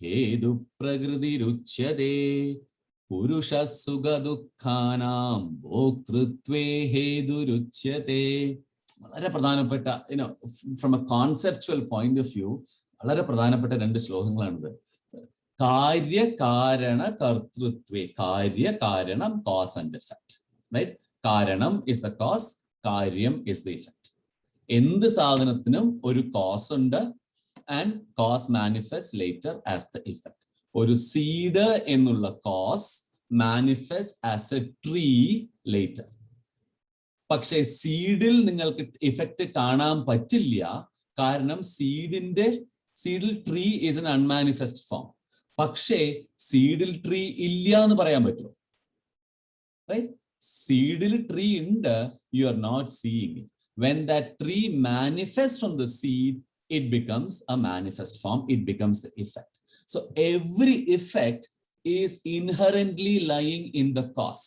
Speaker 2: ഹേതു പ്രകൃതിരുച്യതേ പുരുഷ സുഖ ദുഃഖാനാം ഭോക്തൃത്വേ ഹേതുരുച്യതേ. വളരെ പ്രധാനപ്പെട്ട from a conceptual point of view വളരെ പ്രധാനപ്പെട്ട രണ്ട് ശ്ലോകങ്ങളാണിത്. കാര്യകാരണകർത്തൃത്വേ, കാര്യകാരണം കോസ് ആൻഡ് എഫക്ട്, റൈറ്റ്? കാരണം ഇസ് ദ കോസ്, കാര്യം ഇസ് ദ ഇഫക്ട്. എന്ത് സാധനത്തിനും ഒരു കോസ് ഉണ്ട് and cause manifest later as the effect. ഒരു സീഡ് എന്നുള്ള cause manifest as a tree later. പക്ഷെ സീഡിൽ നിങ്ങൾക്ക് ഇഫക്റ്റ് കാണാൻ പറ്റില്ല, കാരണം സീഡിൽ tree is an unmanifest form. പക്ഷേ സീഡിൽ ട്രീ ഇല്ല എന്ന് പറയാൻ പറ്റുമോ? റൈറ്റ്? സീഡിൽ ട്രീ ഉണ്ട്, you are not seeing it. When that tree manifests from the seed, it becomes a manifest form, it becomes the effect. So every effect is inherently lying in the cause.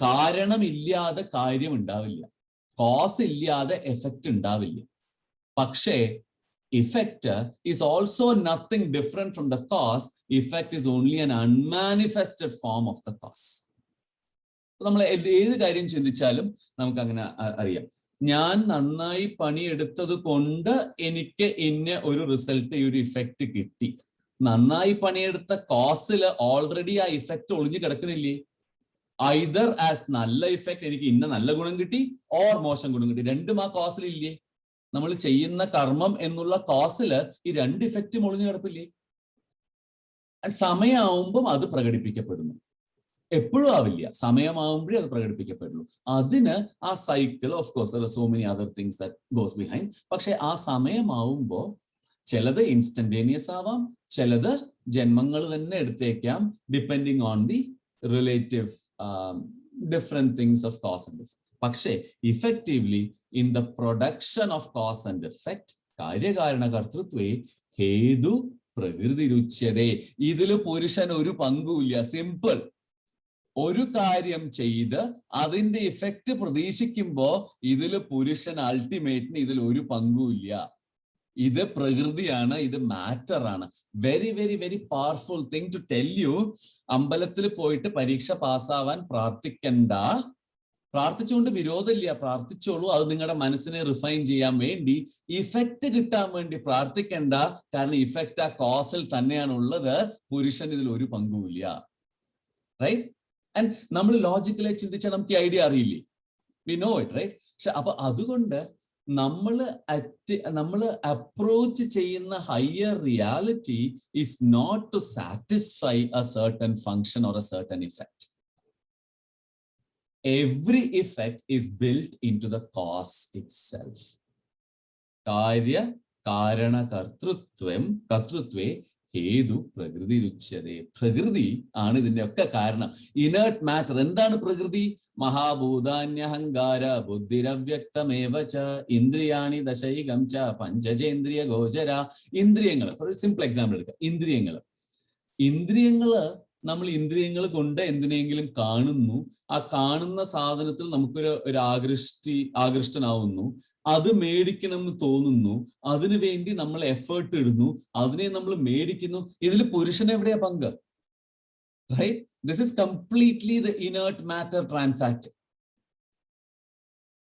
Speaker 2: കാരണം ഇല്ലാതെ കാര്യം ഉണ്ടാവില്ല, cos ഇല്ലാതെ effect ഉണ്ടാവില്ല. പക്ഷേ effect is also nothing different from the cause. Effect is only an unmanifested form of the cause. നമ്മൾ ഏത് കാര്യം ചിന്തിച്ചാലും നമുക്ക് അങ്ങനെ അറിയാം. ഞാൻ നന്നായി പണിയെടുത്തത് കൊണ്ട് എനിക്ക് ഇന്ന ഒരു റിസൾട്ട്, ഈ ഒരു ഇഫക്റ്റ് കിട്ടി. നന്നായി പണിയെടുത്ത കോസിൽ ഓൾറെഡി ആ ഇഫക്റ്റ് ഒളിഞ്ഞു കിടക്കണില്ലേ? ഐദർ ആസ് നല്ല ഇഫക്റ്റ്, എനിക്ക് ഇന്ന നല്ല ഗുണം കിട്ടി, ഓർ മോശം ഗുണം കിട്ടി, രണ്ടും ആ കോസിലില്ലേ? നമ്മൾ ചെയ്യുന്ന കർമ്മം എന്നുള്ള കോസില് ഈ രണ്ട് ഇഫക്റ്റും ഒളിഞ്ഞു കിടപ്പില്ലേ? സമയമാവുമ്പം അത് പ്രകടിപ്പിക്കപ്പെടുന്നു. എപ്പോഴും ആവില്ല, സമയമാവുമ്പോഴേ അത് പ്രകടിപ്പിക്കപ്പെടുള്ളൂ. അതിന് ആ cycle, of course there are so many other things that goes behind. പക്ഷെ ആ സമയമാവുമ്പോൾ ചിലത് ഇൻസ്റ്റന്റേനിയസ് ആവാം, ചിലത് ജന്മങ്ങൾ തന്നെ എടുത്തേക്കാം, depending on the relative different things of cause and effect. പക്ഷേ effectively in the production of cause and effect കാര്യകാരണകർത്തൃത്വേ ഹേതു പ്രകൃതിരുച്യതേ. ഇതില് പുരുഷൻ ഒരു പങ്കുമില്ല. സിമ്പിൾ. ഒരു കാര്യം ചെയ്ത് അതിന്റെ ഇഫക്റ്റ് പ്രതീക്ഷിക്കുമ്പോ ഇതില് പുരുഷൻ അൾട്ടിമേറ്റിന് ഇതിൽ ഒരു പങ്കുമില്ല. ഇത് പ്രകൃതിയാണ്, ഇത് മാറ്റർ ആണ്. Very very very powerful thing to tell you. അമ്പലത്തിൽ പോയിട്ട് പരീക്ഷ പാസ്സാവാൻ പ്രാർത്ഥിക്കണ്ട. പ്രാർത്ഥിച്ചുകൊണ്ട് വിരോധമില്ല, പ്രാർത്ഥിച്ചോളൂ. അത് നിങ്ങളുടെ മനസ്സിനെ റിഫൈൻ ചെയ്യാൻ വേണ്ടി, ഇഫക്റ്റ് കിട്ടാൻ വേണ്ടി പ്രാർത്ഥിക്കണ്ട. കാരണം ഇഫക്റ്റ് ആ കോസിൽ തന്നെയാണ് ഉള്ളത്. പുരുഷൻ ഇതിൽ ഒരു പങ്കുമില്ല. റൈറ്റ്? ആൻഡ് നമ്മൾ ലോജിക്കലി ചിന്തിച്ചാൽ നമുക്ക് ഈ ഐഡിയ അറിയില്ലേ? We know it, right? പക്ഷെ അപ്പൊ അതുകൊണ്ട് നമ്മൾ അപ്രോച്ച് ചെയ്യുന്ന higher reality is not to satisfy a certain function or a certain effect. Every effect is built into the cause itself. കാര്യ കാരണ കർത്തൃത്വേ ഹേതു പ്രകൃതിരുച്യതേ. പ്രകൃതി ആണ് ഇതിന്റെ ഒക്കെ കാരണം. Inert matter. എന്താണ് പ്രകൃതി? മഹാഭൂതാന്യഹങ്കാര ബുദ്ധിരവ്യക്തമേവ ച ഇന്ദ്രിയാണി ദശൈകം ച പഞ്ചചേന്ദ്രിയ ഗോചര. ഇന്ദ്രിയങ്ങൾ, ഫോർ സിമ്പിൾ എക്സാമ്പിൾ എടുക്കാം. ഇന്ദ്രിയങ്ങള് നമ്മൾ ഇന്ദ്രിയങ്ങൾ കൊണ്ട് എന്തിനെങ്കിലും കാണുന്നു. ആ കാണുന്ന സാധനത്തിൽ നമുക്കൊരു ആകൃഷ്ടനാവുന്നു. അത് മേടിക്കണം എന്ന് തോന്നുന്നു. അതിനു വേണ്ടി നമ്മൾ എഫേർട്ട് ഇടുന്നു. അതിനെ നമ്മൾ മേടിക്കുന്നു. ഇതിൽ പുരുഷൻ എവിടെയാ പങ്ക്? Right? This is completely the inert matter transact.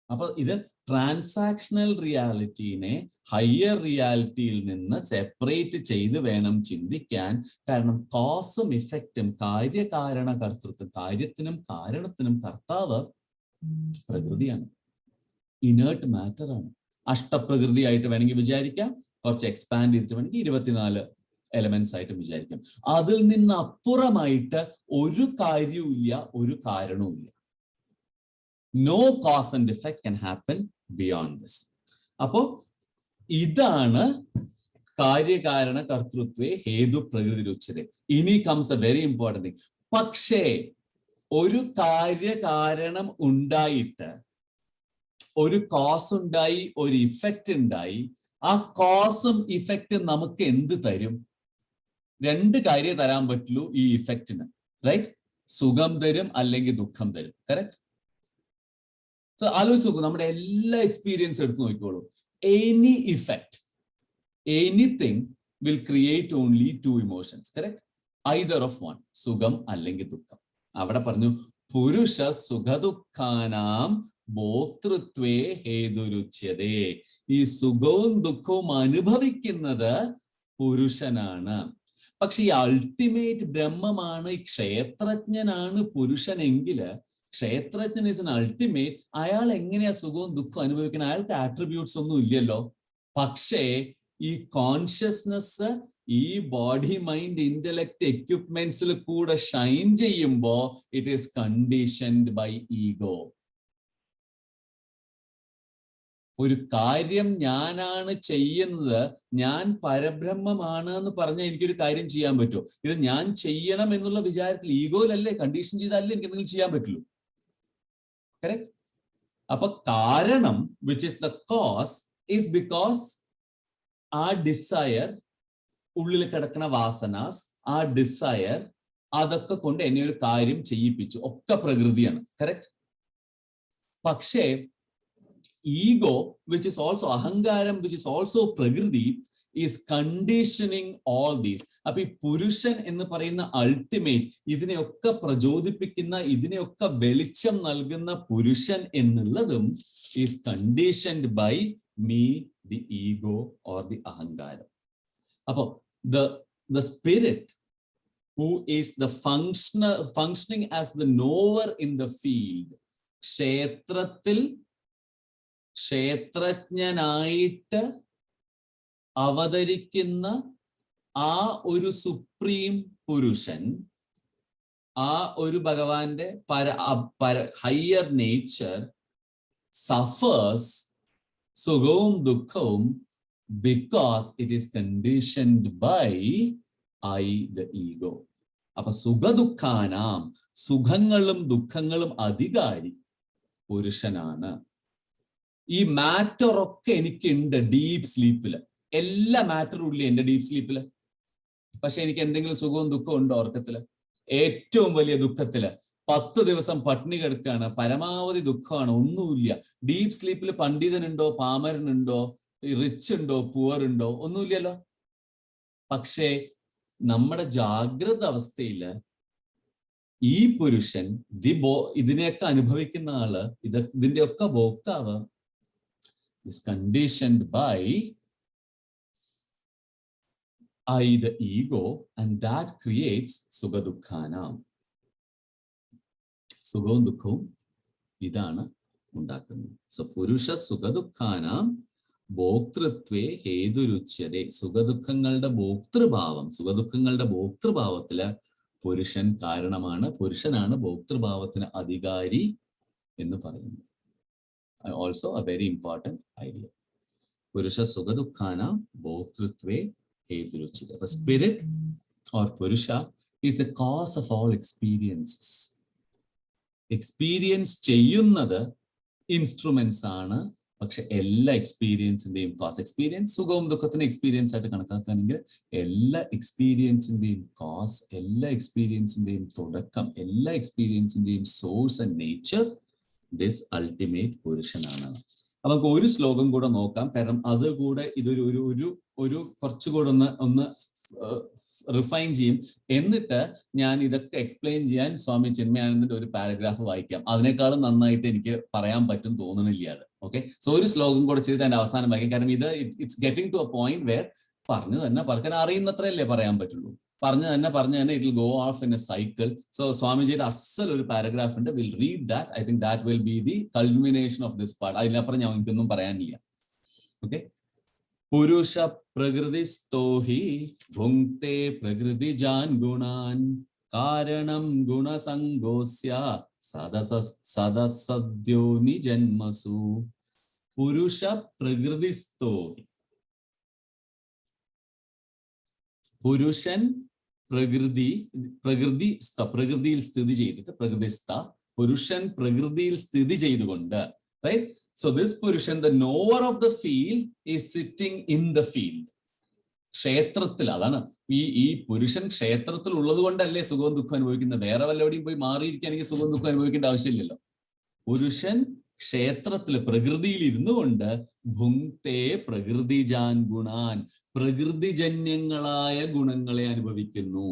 Speaker 2: അപ്പൊ ഇത് ട്രാൻസാക്ഷണൽ റിയാലിറ്റീനെ ഹയർ റിയാലിറ്റിയിൽ നിന്ന് സെപ്പറേറ്റ് ചെയ്ത് വേണം ചിന്തിക്കാൻ. കാരണം കോസും ഇഫക്റ്റും, കാര്യകാരണ കർത്തൃത്വം, കാര്യത്തിനും കാരണത്തിനും കർത്താവ് പ്രകൃതിയാണ്, ഇനേർട്ട് മാറ്റർ ആണ്. അഷ്ടപ്രകൃതിയായിട്ട് വേണമെങ്കിൽ വിചാരിക്കാം, കുറച്ച് എക്സ്പാൻഡ് ചെയ്തിട്ട് വേണമെങ്കിൽ 24 എലമെന്റ്സ് ആയിട്ട് വിചാരിക്കാം. അതിൽ നിന്ന് അപ്പുറമായിട്ട് ഒരു കാര്യവുമില്ല, ഒരു കാരണവുമില്ല. No cause and effect can happen beyond this. അപ്പോ ഇതാണ് കാര്യകാരണ കർത്തൃത്വേ ഹേതു പ്രകൃതിരുച്യതേ. ഇനി comes the very important thing. പക്ഷേ ഒരു കാര്യകാരണം ഉണ്ടായിട്ട്, ഒരു കോസ് ഉണ്ടായി, ഒരു ഇഫക്റ്റ് ഉണ്ടായി. ആ കോസും ഇഫക്റ്റും നമുക്ക് എന്ത് തരും? 2 കാര്യം തരാൻ പറ്റുള്ളൂ ഈ ഇഫക്റ്റിന്, റൈറ്റ്? സുഖം തരും അല്ലെങ്കിൽ ദുഃഖം തരും. കറക്റ്റ്? ആലോചിച്ച് നോക്കൂ. നമ്മുടെ എല്ലാ എക്സ്പീരിയൻസ് എടുത്ത് നോക്കിക്കോളൂ. any effect, anything will create only two emotions, correct? Either of one, സുഖം അല്ലെങ്കിൽ ദുഃഖം. അവിടെ പറഞ്ഞു പുരുഷ സുഖദുഃഖാനാം ഭോക്തൃത്വേ ഹേതുരുച്യതേ. ഈ സുഖവും ദുഃഖവും അനുഭവിക്കുന്നത് പുരുഷനാണ്. പക്ഷെ ഈ അൾട്ടിമേറ്റ് ബ്രഹ്മമാണ്, ഈ ക്ഷേത്രജ്ഞനാണ് പുരുഷനെങ്കില്, ക്ഷേത്രജ്ഞൻ ഇസ് എൻ അൾട്ടിമേറ്റ്, അയാൾ എങ്ങനെയാ സുഖവും ദുഃഖവും അനുഭവിക്കുന്നത്? അയാൾക്ക് ആട്രിബ്യൂട്ട്സ് ഒന്നും ഇല്ലല്ലോ. പക്ഷേ ഈ കോൺഷ്യസ്നെസ് ഈ ബോഡി മൈൻഡ് ഇന്റലക്ട് എക്യുപ്മെന്റ്സിൽ കൂടെ ഷൈൻ ചെയ്യുമ്പോ it is conditioned by ego. ഒരു കാര്യം ഞാനാണ് ചെയ്യുന്നത്, ഞാൻ പരബ്രഹ്മമാണ് എന്ന് പറഞ്ഞാൽ എനിക്കൊരു കാര്യം ചെയ്യാൻ പറ്റുമോ? ഇത് ഞാൻ ചെയ്യണം എന്നുള്ള വിചാരത്തിൽ ഈഗോയിലല്ലേ, കണ്ടീഷൻ ചെയ്താലല്ലേ എനിക്ക് എന്തെങ്കിലും ചെയ്യാൻ പറ്റുള്ളൂ. കറക്റ്റ്? അപ്പൊ കാരണം which is the cos is because ആ ഡിസയർ, ഉള്ളിൽ കിടക്കുന്ന വാസനാസ്, ആ ഡിസയർ, അതൊക്കെ കൊണ്ട് എന്നെ ഒരു കാര്യം ചെയ്യിപ്പിച്ചു. ഒക്കെ പ്രകൃതിയാണ്. കറക്റ്റ്? പക്ഷേ ഈഗോ വിച്ച് ഇസ് ഓൾസോ അഹങ്കാരം, വിച്ച് ഇസ് ഓൾസോ പ്രകൃതി, ഈസ് കണ്ടീഷനിങ് ഓൾ ദീസ്. അപ്പൊ ഈ പുരുഷൻ എന്ന് പറയുന്ന അൾട്ടിമേറ്റ്, ഇതിനെയൊക്കെ പ്രചോദിപ്പിക്കുന്ന, ഇതിനെയൊക്കെ വെളിച്ചം നൽകുന്ന പുരുഷൻ എന്നുള്ളതും is conditioned by me, the ego or the ahankaram. അപ്പൊ the spirit who is the functioning as the knower in the field, ക്ഷേത്രത്തിൽ ക്ഷേത്രജ്ഞനായിട്ട് അവതരിക്കുന്ന ആ ഒരു സുപ്രീം പുരുഷൻ, ആ ഒരു ഭഗവാന്റെ ഹയർ നേച്ചർ സഫേഴ്സ് സുഖവും ദുഃഖവും because it is conditioned by I, the ego. അപ്പൊ സുഖദുഃഖാനാം, സുഖങ്ങളും ദുഃഖങ്ങളും അധികാരി പുരുഷനാണ്. ഈ മാറ്റർ ഒക്കെ എനിക്കുണ്ട് ഡീപ് സ്ലീപ്പില്, എല്ലാ മാറ്ററും ഇല്ലേ എന്റെ ഡീപ് സ്ലീപ്പില്. പക്ഷെ എനിക്ക് എന്തെങ്കിലും സുഖവും ദുഃഖവും ഉണ്ടോ ഉറക്കത്തില്? ഏറ്റവും വലിയ ദുഃഖത്തില് 10 ദിവസം പട്ടിണി കിടക്കുകയാണ്, പരമാവധി ദുഃഖമാണ്, ഒന്നുമില്ല. ഡീപ് സ്ലീപ്പിൽ പണ്ഡിതനുണ്ടോ, പാമരനുണ്ടോ, റിച്ച് ഉണ്ടോ, പുവർ ഉണ്ടോ, ഒന്നുമില്ലല്ലോ. പക്ഷേ നമ്മുടെ ജാഗ്രത അവസ്ഥയില് ഈ പുരുഷൻ, ഇതിനെയൊക്കെ അനുഭവിക്കുന്ന ആള്, ഇതിന്റെയൊക്കെ ഭോക്താവ് is conditioned by I, the ego, and that creates sukha dukkhanam. സുഖവും ദുഃഖവും ഇതാണ് ഉണ്ടാക്കുന്നത്. സോ പുരുഷ സുഖദുഃഖാനാം ഭോക്തൃത്വേ ഹേതുരുച്യതേ. സുഖദുഃഖങ്ങളുടെ ഭോക്തൃഭാവം, സുഖദുഃഖങ്ങളുടെ ഭോക്തൃഭാവത്തില് പുരുഷൻ കാരണമാണ്, പുരുഷനാണ് ഭോക്തൃഭാവത്തിന് അധികാരി എന്ന് പറയുന്നു. Also A very important idea. പുരുഷ സുഖദുഃഖാനാം ഭോക്തൃത്വേ ഹേതുരുച്യതേ. അപ്പൊ സ്പിരിറ്റ് ഓർ പുരുഷ is the cause of all experiences. Experience ചെയ്യുന്നത് ഇൻസ്ട്രുമെന്റ്സ് ആണ്, പക്ഷെ എല്ലാ എക്സ്പീരിയൻസിന്റെയും കോസ്, എക്സ്പീരിയൻസ് സുഖവും ദുഃഖത്തിന് എക്സ്പീരിയൻസ് ആയിട്ട് കണക്കാക്കുകയാണെങ്കിൽ എല്ലാ എക്സ്പീരിയൻസിന്റെയും കോസ്, എല്ലാ എക്സ്പീരിയൻസിന്റെയും തുടക്കം, എല്ലാ എക്സ്പീരിയൻസിന്റെയും source and nature this ultimate പുരുഷനാണ്. അപ്പൊ നമുക്ക് ഒരു ശ്ലോകം കൂടെ നോക്കാം, കാരണം അത് കൂടെ ഇതൊരു കുറച്ചുകൂടെ ഒന്ന് റിഫൈൻ ചെയ്യും. എന്നിട്ട് ഞാൻ ഇതൊക്കെ എക്സ്പ്ലെയിൻ ചെയ്യാൻ സ്വാമി ചിന്മയാനന്ദന്റെ ഒരു പാരഗ്രാഫ് വായിക്കാം. അതിനേക്കാളും നന്നായിട്ട് എനിക്ക് പറയാൻ പറ്റും തോന്നണില്ല അത്. ഓക്കെ, സോ ഒരു ശ്ലോകം കൂടെ ചെയ്തിട്ട് അതിന്റെ അവസാനം വായിക്കാം. കാരണം ഇത് it's getting to a point where പറഞ്ഞു തന്നെ പറയാൻ അറിയുന്നത്രയല്ലേ പറയാൻ പറ്റുള്ളൂ. പറഞ്ഞു തന്നെ it will go off in a cycle. So സ്വാമിജിയുടെ അസൽ ഒരു പാരഗ്രാഫ് ഉണ്ട്, will read that. I think that will be the culmination of this part. അതിനപ്പുറം ഞാൻ എനിക്കൊന്നും പറയാനില്ല. ഓക്കെ, പുരുഷ പ്രകൃതിസ്ഥോ ഹി ഭുങ്ക്തേ പ്രകൃതിജാൻ ഗുണാൻ കാരണം ഗുണസംഗോസ്യ സദസദ്യോ നിജന്മസു. പുരുഷ പ്രകൃതിസ്ഥോ ഹി, പുരുഷൻ പ്രകൃതിയിൽ സ്ഥിതി ചെയ്തിട്ട്, പ്രകൃതിസ്ഥ പുരുഷൻ പ്രകൃതിയിൽ സ്ഥിതി ചെയ്തുകൊണ്ട്, right? So this Purushan, the knower of the field, is sitting in the field. ക്ഷേത്രത്തിൽ, അതാണ് ഈ പുരുഷൻ ക്ഷേത്രത്തിൽ ഉള്ളത് കൊണ്ടല്ലേ സുഖവും ദുഃഖം അനുഭവിക്കുന്നത്. വേറെ വല്ലവിടെയും പോയി മാറിയിരിക്കുകയാണെങ്കിൽ സുഖവും ദുഃഖം അനുഭവിക്കേണ്ട ആവശ്യമില്ലല്ലോ. പുരുഷൻ ക്ഷേത്രത്തില് പ്രകൃതിയിൽ ഇരുന്നു കൊണ്ട് ഭുങ്ക്തേ പ്രകൃതിജാൻ ഗുണാൻ, പ്രകൃതിജന്യങ്ങളായ ഗുണങ്ങളെ അനുഭവിക്കുന്നു.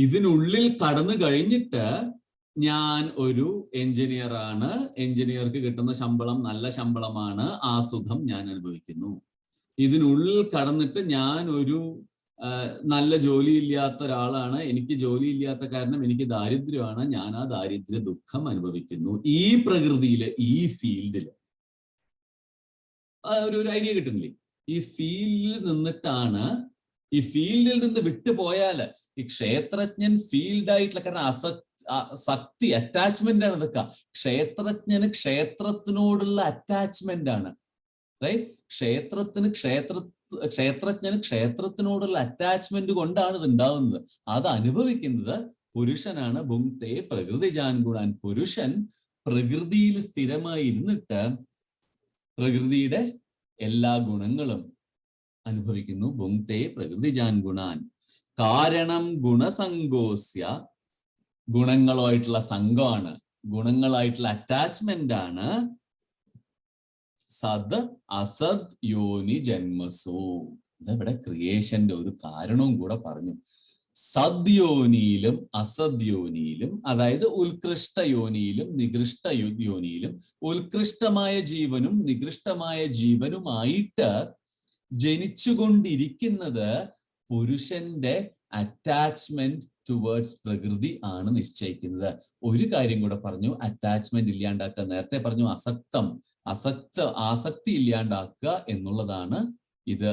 Speaker 2: ഇതിനുള്ളിൽ കടന്നു കഴിഞ്ഞിട്ട് ഞാൻ ഒരു എഞ്ചിനീയർ ആണ്, എഞ്ചിനീയർക്ക് കിട്ടുന്ന ശമ്പളം നല്ല ശമ്പളമാണ്, ആ സുഖം ഞാൻ അനുഭവിക്കുന്നു. ഇതിനുള്ളിൽ കടന്നിട്ട് ഞാൻ ഒരു നല്ല ജോലിയില്ലാത്ത ഒരാളാണ്, എനിക്ക് ജോലിയില്ലാത്ത കാരണം എനിക്ക് ദാരിദ്ര്യമാണ്, ഞാൻ ആ ദാരിദ്ര്യ ദുഃഖം അനുഭവിക്കുന്നു. ഈ പ്രകൃതിയില്, ഈ ഫീൽഡില് ഒരു ഐഡിയ കിട്ടുന്നില്ലേ? ഈ ഫീൽഡിൽ നിന്നിട്ടാണ്, ഈ ഫീൽഡിൽ നിന്ന് വിട്ടുപോയാല് ഈ ക്ഷേത്രജ്ഞൻ ഫീൽഡായിട്ടുള്ള, കാരണം ശക്തി അറ്റാച്ച്മെന്റ് ആണ് ഇതൊക്കെ. ക്ഷേത്രജ്ഞന് ക്ഷേത്രത്തിനോടുള്ള അറ്റാച്ച്മെന്റ് ആണ്, റൈറ്റ്? ക്ഷേത്രജ്ഞന് ക്ഷേത്രത്തിനോടുള്ള അറ്റാച്ച്മെന്റ് കൊണ്ടാണ് ഇത് ഉണ്ടാവുന്നത്. അത് അനുഭവിക്കുന്നത് പുരുഷനാണ്. ഭുങ്ക്തേ പ്രകൃതിജാൻ ഗുണാൻ. പുരുഷൻ പ്രകൃതിയിൽ സ്ഥിരമായി ഇരുന്നിട്ട് പ്രകൃതിയുടെ എല്ലാ ഗുണങ്ങളും അനുഭവിക്കുന്നു. ഭുങ്ക്തേ പ്രകൃതിജാൻ ഗുണാൻ. കാരണം ഗുണസംഗോസ്യ, ഗുണങ്ങളുമായിട്ടുള്ള സംഘമാണ്, ഗുണങ്ങളായിട്ടുള്ള അറ്റാച്ച്മെന്റ് ആണ്. സദ് അസദ് യോനി ജന്മസു. ഇതവിടെ ക്രിയേഷന്റെ ഒരു കാരണവും കൂടെ പറഞ്ഞു. സദ്യോനിയിലും അസദ്യോനിയിലും, അതായത് ഉത്കൃഷ്ട യോനിയിലും നികൃഷ്ട യോനിയിലും, ഉത്കൃഷ്ടമായ ജീവനും നികൃഷ്ടമായ ജീവനുമായിട്ട് ജനിച്ചുകൊണ്ടിരിക്കുന്നത് പുരുഷന്റെ അറ്റാച്ച്മെന്റ് ടുവേർഡ്സ് പ്രകൃതി ആണ് നിശ്ചയിക്കുന്നത്. ഒരു കാര്യം കൂടെ പറഞ്ഞു, അറ്റാച്ച്മെന്റ് ഇല്ലാണ്ടാക്കുക. നേരത്തെ പറഞ്ഞു ആസക്തി ഇല്ലാണ്ടാക്കുക എന്നുള്ളതാണ് ഇത്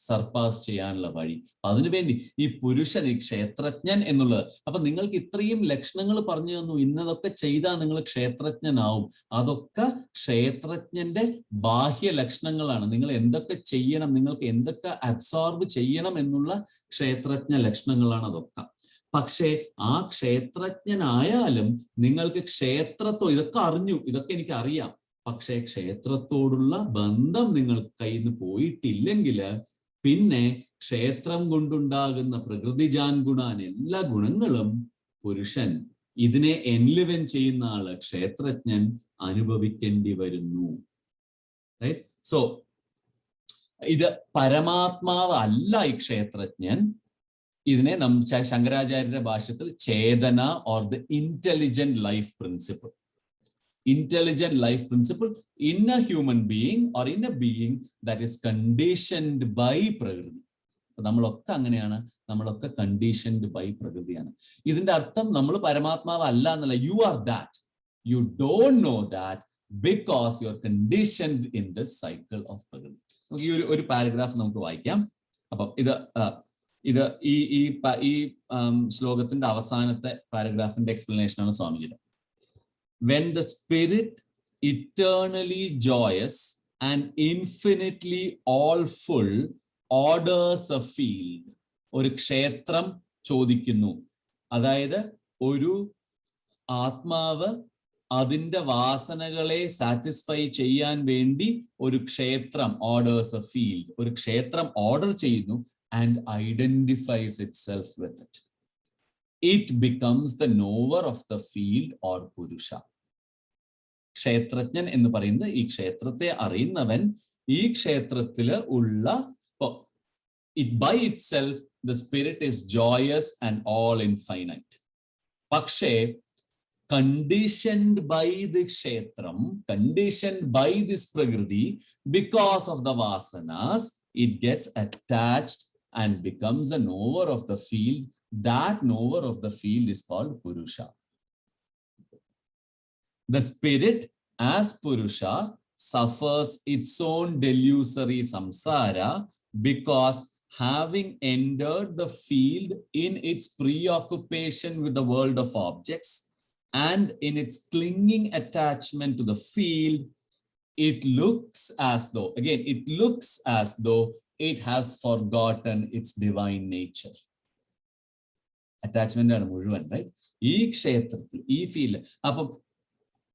Speaker 2: സർപ്പാസ് ചെയ്യാനുള്ള വഴി. അതിനുവേണ്ടി ഈ പുരുഷൻ, ഈ ക്ഷേത്രജ്ഞൻ എന്നുള്ളത്. അപ്പൊ നിങ്ങൾക്ക് ഇത്രയും ലക്ഷണങ്ങൾ പറഞ്ഞു തന്നു, ഇന്നതൊക്കെ ചെയ്താൽ നിങ്ങൾ ക്ഷേത്രജ്ഞനാവും. അതൊക്കെ ക്ഷേത്രജ്ഞന്റെ ബാഹ്യ ലക്ഷണങ്ങളാണ്. നിങ്ങൾ എന്തൊക്കെ ചെയ്യണം, നിങ്ങൾക്ക് എന്തൊക്കെ അബ്സോർബ് ചെയ്യണം എന്നുള്ള ക്ഷേത്രജ്ഞ ലക്ഷണങ്ങളാണ് അതൊക്കെ. പക്ഷേ ആ ക്ഷേത്രജ്ഞനായാലും നിങ്ങൾക്ക് ഇതൊക്കെ അറിഞ്ഞു, ഇതൊക്കെ എനിക്ക് അറിയാം, പക്ഷേ ക്ഷേത്രത്തോടുള്ള ബന്ധം നിങ്ങൾ കയ്യിൽ നിന്ന് പോയിട്ടില്ലെങ്കിൽ പിന്നെ ക്ഷേത്രം കൊണ്ടുണ്ടാകുന്ന പ്രകൃതിജാൻ ഗുണാൻ എല്ലാ ഗുണങ്ങളും പുരുഷൻ, ഇതിനെ എൻലിവൻ ചെയ്യുന്ന ആള് ക്ഷേത്രജ്ഞൻ അനുഭവിക്കേണ്ടി വരുന്നു. റൈറ്റ്? സോ ഇത് പരമാത്മാവ് അല്ല ഈ ക്ഷേത്രജ്ഞൻ. ഇതിനെ ശങ്കരാചാര്യരുടെ ഭാഷ്യത്തിൽ ചേതന or the intelligent life principle. Intelligent life principle in a human being or in a being that is conditioned by പ്രകൃതി. നമ്മളൊക്കെ അങ്ങനെയാണ്, നമ്മളൊക്കെ കണ്ടീഷൻഡ് ബൈ പ്രകൃതിയാണ്. ഇതിന്റെ അർത്ഥം നമ്മൾ പരമാത്മാവ് അല്ല എന്നല്ല. You are that, you don't know that because you are conditioned in the cycle of പ്രകൃതി. നമുക്ക് ഈ ഒരു പാരഗ്രാഫ് നമുക്ക് വായിക്കാം. അപ്പം ഇത് ഈ ശ്ലോകത്തിന്റെ അവസാനത്തെ പാരഗ്രാഫിന്റെ എക്സ്പ്ലനേഷൻ ആണ് സ്വാമിജിയുടെ. When the spirit, eternally joyous and infinitely all full, orders a field. ഒരു ക്ഷേത്രം ചോദിക്കുന്നു, അതായത് ഒരു ആത്മാവ് അതിന്റെ വാസനകളെ സാറ്റിസ്ഫൈ ചെയ്യാൻ വേണ്ടി ഒരു ക്ഷേത്രം, ഓർഡേഴ്സ് എ ഫീൽഡ്, ഒരു ക്ഷേത്രം ഓർഡർ ചെയ്യുന്നു and identifies itself with it. It becomes the knower of the field or Purusha. ക്ഷേത്രജ്ഞൻ എന്ന് പറയുന്നത് ഈ ക്ഷേത്രത്തെ അറിയുന്നവൻ, ഈ ക്ഷേത്രത്തില് ഉള്ള, it by itself the spirit is joyous and all infinite. പക്ഷേ conditioned by the kshetram, conditioned by this prakriti, because of the vasanas, it gets attached and becomes a knower of the field. That knower of the field is called Purusha. The spirit as Purusha suffers its own delusory samsara because having entered the field in its preoccupation with the world of objects and in its clinging attachment to the field, it looks as though it has forgotten its divine nature. Attachment ആണ് മുഴുവൻ, right? ഈ ക്ഷേത്രത്തിൽ, ഈ field. അപ്പം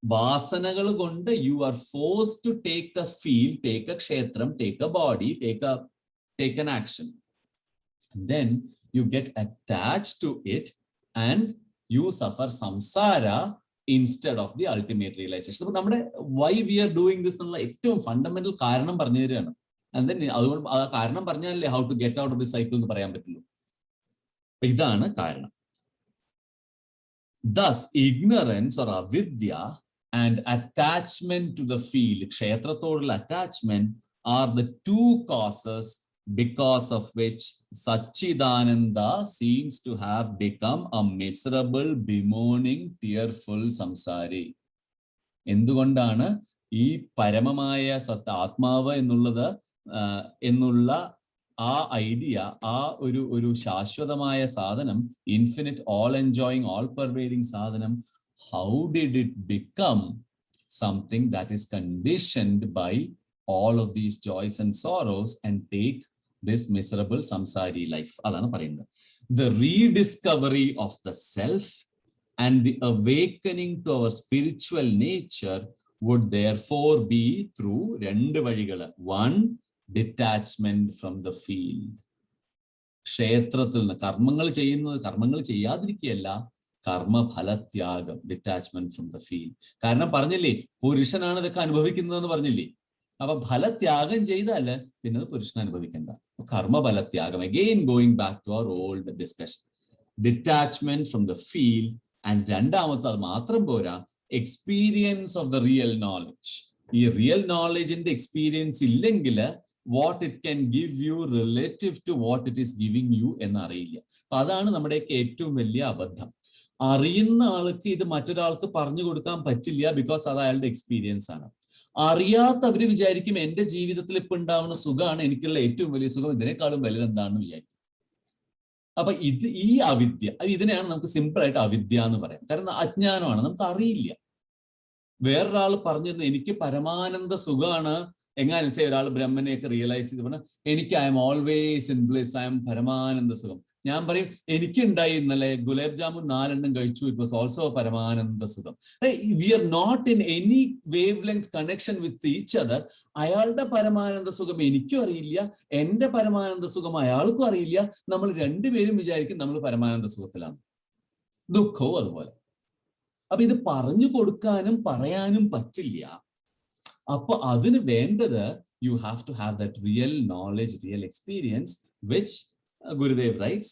Speaker 2: വാസനകൾ കൊണ്ട് you are forced to take a field, take a ക്ഷേത്രം, take a body, take an action. Then you get attached to it and you suffer samsara instead of the ultimate realisation. അപ്പൊ നമ്മുടെ why we are doing this എന്നുള്ള ഏറ്റവും fundamental കാരണം പറഞ്ഞു തരികയാണ്. അതുകൊണ്ട് ആ കാരണം പറഞ്ഞാലേ how to get out of the cycle എന്ന് പറയാൻ പറ്റുള്ളൂ. ഇതാണ് കാരണം. Thus, ignorance or avidya and attachment to the field, kshetrathodulla attachment, are the two causes because of which Satchidananda seems to have become a miserable, bemoaning, tearful samsari. എന്തുകൊണ്ടാണ് ഈ പരമമായ ആത്മാവ് എന്നുള്ള ആ ഐഡിയ, ആ ഒരു ശാശ്വതമായ സാധനം, infinite, all enjoying, all pervading സാധനം, how did it become something that is conditioned by all of these joys and sorrows and take this miserable samsari life? അതാണ് പറയുന്നത്. The rediscovery of the self and the awakening to our spiritual nature would therefore be through രണ്ട് വഴികൾ. One, detachment from the field. ക്ഷേത്രത്തിൽ നിന്ന് കർമ്മങ്ങൾ ചെയ്യാതിരിക്കുകയല്ല, കർമ്മഫലത്യാഗം, detachment from the field. കാരണം പറഞ്ഞില്ലേ, പുരുഷനാണ് ഇതൊക്കെ അനുഭവിക്കുന്നതെന്ന് പറഞ്ഞില്ലേ. അപ്പൊ ഫലത്യാഗം ചെയ്താല് പിന്നെ അത് പുരുഷൻ അനുഭവിക്കണ്ട. കർമ്മഫലത്യാഗം. Again going back to our old discussion, detachment from the field. And രണ്ടാമത്തെ, അത് മാത്രം പോരാ, experience of the real knowledge. ഈ റിയൽ നോളജിന്റെ എക്സ്പീരിയൻസ് ഇല്ലെങ്കിൽ what it can give you relative to what it is giving you എന്നറിയില്ല. അപ്പൊ അതാണ് നമ്മുടെയൊക്കെ ഏറ്റവും വലിയ അബദ്ധം. അറിയുന്ന ആൾക്ക് ഇത് മറ്റൊരാൾക്ക് പറഞ്ഞു കൊടുക്കാൻ പറ്റില്ല, ബിക്കോസ് അത് അയാളുടെ എക്സ്പീരിയൻസ് ആണ്. അറിയാത്തവര് വിചാരിക്കും എന്റെ ജീവിതത്തിൽ ഇപ്പൊ ഉണ്ടാവുന്ന സുഖമാണ് എനിക്കുള്ള ഏറ്റവും വലിയ സുഖം, ഇതിനേക്കാളും വലുത് എന്താണെന്ന് വിചാരിക്കും. അപ്പൊ ഈ അവിദ്യ, ഇതിനെയാണ് നമുക്ക് സിമ്പിൾ ആയിട്ട് അവിദ്യ എന്ന് പറയാം. കാരണം അജ്ഞാനമാണ്, നമുക്ക് അറിയില്ല. വേറൊരാൾ പറഞ്ഞിരുന്നു എനിക്ക് പരമാനന്ദ സുഖമാണ്, എങ്ങനെ ഒരാൾ ബ്രഹ്മനെയൊക്കെ റിയലൈസ് ചെയ്ത് പറഞ്ഞാൽ എനിക്ക് I'm always in bliss, I'm പരമാനന്ദ സുഖം. ഞാൻ പറയും എനിക്കുണ്ടായി ഇന്നലെ ഗുലാബ് ജാമുൻ 4 എണ്ണം കഴിച്ചു, ഇറ്റ് വാസ് ഓൾസോ പരമാനന്ദ സുഖം. We are not in any wavelength connection with each other. അയാളുടെ പരമാനന്ദ സുഖം എനിക്കും അറിയില്ല, എന്റെ പരമാനന്ദ സുഖം അയാൾക്കും അറിയില്ല. നമ്മൾ രണ്ടുപേരും വിചാരിക്കും നമ്മൾ പരമാനന്ദ സുഖത്തിലാണ്. ദുഃഖവും അതുപോലെ. അപ്പൊ ഇത് പറഞ്ഞു കൊടുക്കാനും പറയാനും പറ്റില്ല. അപ്പൊ അതിന് വേണ്ടത് you have to have that real knowledge, real experience, which Gurudev writes,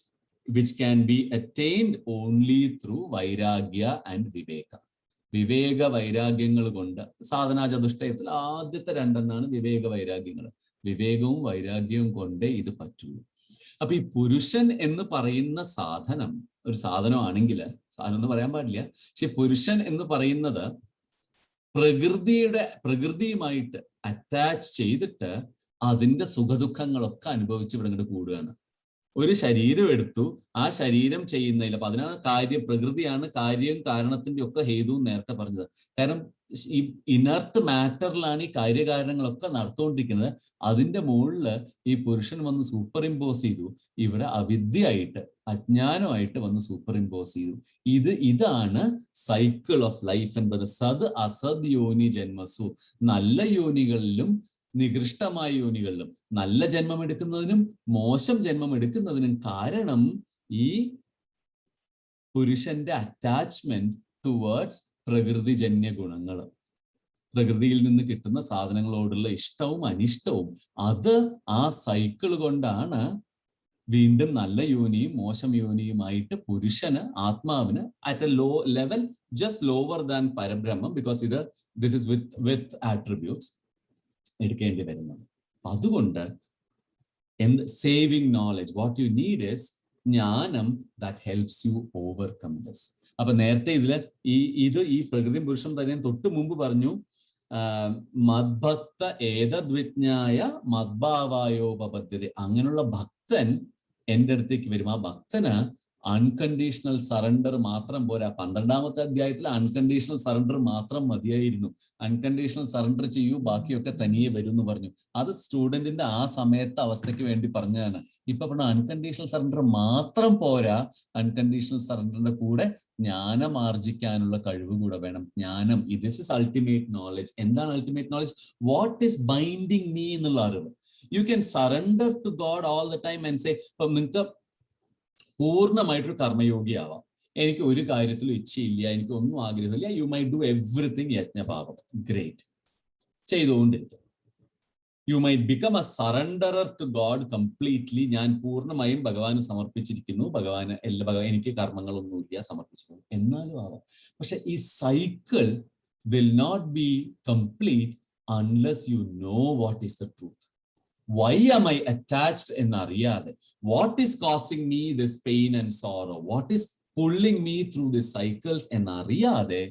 Speaker 2: which can be attained only through vairagya and viveka. വിവേക വൈരാഗ്യങ്ങൾ കൊണ്ട്, സാധനാ ചതുഷ്ടയത്തിൽ ആദ്യത്തെ 2 വിവേക വൈരാഗ്യങ്ങൾ. വിവേകവും വൈരാഗ്യവും കൊണ്ടേ ഇത് പറ്റുള്ളൂ. അപ്പൊ ഈ പുരുഷൻ എന്ന് പറയുന്ന സാധനം ഒരു സാധനമാണെങ്കിൽ, സാധനം എന്ന് പറയാൻ പാടില്ല, പക്ഷെ പുരുഷൻ എന്ന് പറയുന്നത് പ്രകൃതിയുമായിട്ട് അറ്റാച്ച് ചെയ്തിട്ട് അതിന്റെ സുഖദുഃഖങ്ങളൊക്കെ അനുഭവിച്ച് ഇവിടെ ഇങ്ങോട്ട് കൂടുകയാണ്. ഒരു ശരീരം എടുത്തു, ആ ശരീരം ചെയ്യുന്നതിൽ, അപ്പൊ അതിനാണ് പ്രകൃതിയാണ് കാര്യം കാരണത്തിന്റെ ഒക്കെ ഹേതു നേരത്തെ പറഞ്ഞത്. കാരണം ഈ ഇനർട്ട് മാറ്ററിലാണ് ഈ കാര്യകാരണങ്ങളൊക്കെ നടത്തുകൊണ്ടിരിക്കുന്നത്. അതിന്റെ മുകളില് ഈ പുരുഷൻ വന്ന് സൂപ്പർ ഇമ്പോസ് ചെയ്തു, ഇവിടെ അവിദ്യയായിട്ട് അജ്ഞാനമായിട്ട് വന്ന് സൂപ്പർ ഇമ്പോസ് ചെയ്തു. ഇതാണ് സൈക്കിൾ ഓഫ് ലൈഫ് എന്നത്. സത് അസദ് യോനി ജന്മസു, നല്ല യോനികളിലും നികൃഷ്ടമായ യോനികളിലും, നല്ല ജന്മം എടുക്കുന്നതിനും മോശം ജന്മം എടുക്കുന്നതിനും കാരണം ഈ പുരുഷന്റെ അറ്റാച്ച്മെന്റ് ടുവേർഡ്സ് പ്രകൃതിജന്യ ഗുണങ്ങൾ, പ്രകൃതിയിൽ നിന്ന് കിട്ടുന്ന സാധനങ്ങളോടുള്ള ഇഷ്ടവും അനിഷ്ടവും. അത് ആ സൈക്കിൾ കൊണ്ടാണ് വീണ്ടും നല്ല യോനിയും മോശം യോനിയുമായിട്ട് പുരുഷന്, ആത്മാവിന് at a low level, just lower than പരബ്രഹ്മം, because this is with attributes എടുക്കേണ്ടി വരുന്നത്. അതുകൊണ്ട് saving knowledge, what you need is ജ്ഞാനം that helps you overcome this. അപ്പൊ നേരത്തെ ഈ പ്രകൃതി പുരുഷം തന്നെ തൊട്ട് മുമ്പ് പറഞ്ഞു, മദ്ഭക്ത ഏതദ്വിജ്ഞായ മദ്ഭാവായോപപദ്ധ്യത. അങ്ങനെയുള്ള ഭക്തൻ എൻ്റെ അടുത്തേക്ക് വരും. ആ ഭക്തന് അൺകണ്ടീഷണൽ സറണ്ടർ മാത്രം പോരാ. 12ാമത്തെ അധ്യായത്തിൽ അൺകണ്ടീഷണൽ സറണ്ടർ മാത്രം മതിയായിരുന്നു. അൺകണ്ടീഷണൽ സറണ്ടർ ചെയ്യൂ, ബാക്കിയൊക്കെ തനിയെ വരും എന്ന് പറഞ്ഞു. അത് സ്റ്റുഡന്റിന്റെ ആ സമയത്തെ അവസ്ഥയ്ക്ക് വേണ്ടി പറഞ്ഞതാണ്. ഇപ്പൊ പറഞ്ഞ അൺകണ്ടീഷണൽ സറണ്ടർ മാത്രം പോരാ, അൺകണ്ടീഷണൽ സറണ്ടറിന്റെ കൂടെ ജ്ഞാനം ആർജിക്കാനുള്ള കഴിവ് കൂടെ വേണം. ജ്ഞാനം, ദിസ് ഇസ് അൾട്ടിമേറ്റ് നോളജ്. എന്താണ് ultimate knowledge? What is binding me എന്നുള്ള അറിവ്. You can surrender to God all the time and say, ഇപ്പൊ നിങ്ങൾക്ക് പൂർണ്ണമായിട്ടൊരു കർമ്മയോഗിയാവാം. എനിക്ക് ഒരു കാര്യത്തിലും ഇച്ഛയില്ല, എനിക്ക് ഒന്നും ആഗ്രഹമില്ല. യു മൈ ഡു എവറിത്തിങ് യജ്ഞപാപം. ഗ്രേറ്റ്, ചെയ്തുകൊണ്ടിരിക്കും. You might become a surrenderer to God completely. ഞാൻ പൂർണ്ണമായും ഭഗവാന് സമർപ്പിച്ചിരിക്കുന്നു, ഭഗവാന് എനിക്ക് കർമ്മങ്ങളൊന്നുമില്ല, സമർപ്പിച്ചിരിക്കുന്നു, എന്നാലും ആവാം. പക്ഷെ ഈ cycle will not be complete unless you know what is the truth. Why am I attached എന്നറിയാതെ, what is causing me this pain and sorrow, what is pulling me through this cycles എന്നറിയാതെ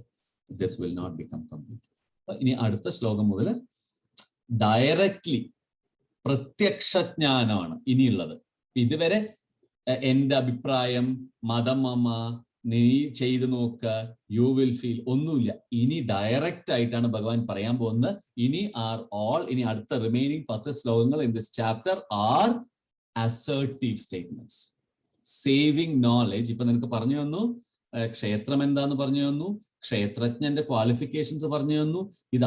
Speaker 2: this will not become complete. ഇനി അടുത്ത ശ്ലോകം മുതൽ directly പ്രത്യക്ഷജ്ഞാനമാണ് ഇനിയുള്ളത്. ഇതുവരെ എന്റെ അഭിപ്രായം, മതമമ്മ, നീ ചെയ്തു നോക്ക, യു വിൽ ഫീൽ, ഒന്നുമില്ല. ഇനി ഡയറക്റ്റ് ആയിട്ടാണ് ഭഗവാൻ പറയാൻ പോകുന്നത്. ഇനി അടുത്ത റിമൈനിങ് 10 ശ്ലോകങ്ങൾ in this chapter are assertive statements. Saving knowledge. ഇപ്പൊ നിനക്ക് പറഞ്ഞു തന്നു ക്ഷേത്രം എന്താന്ന് പറഞ്ഞു തന്നു, ക്ഷേത്രജ്ഞന്റെ ക്വാളിഫിക്കേഷൻസ് പറഞ്ഞു തന്നു. ഇത്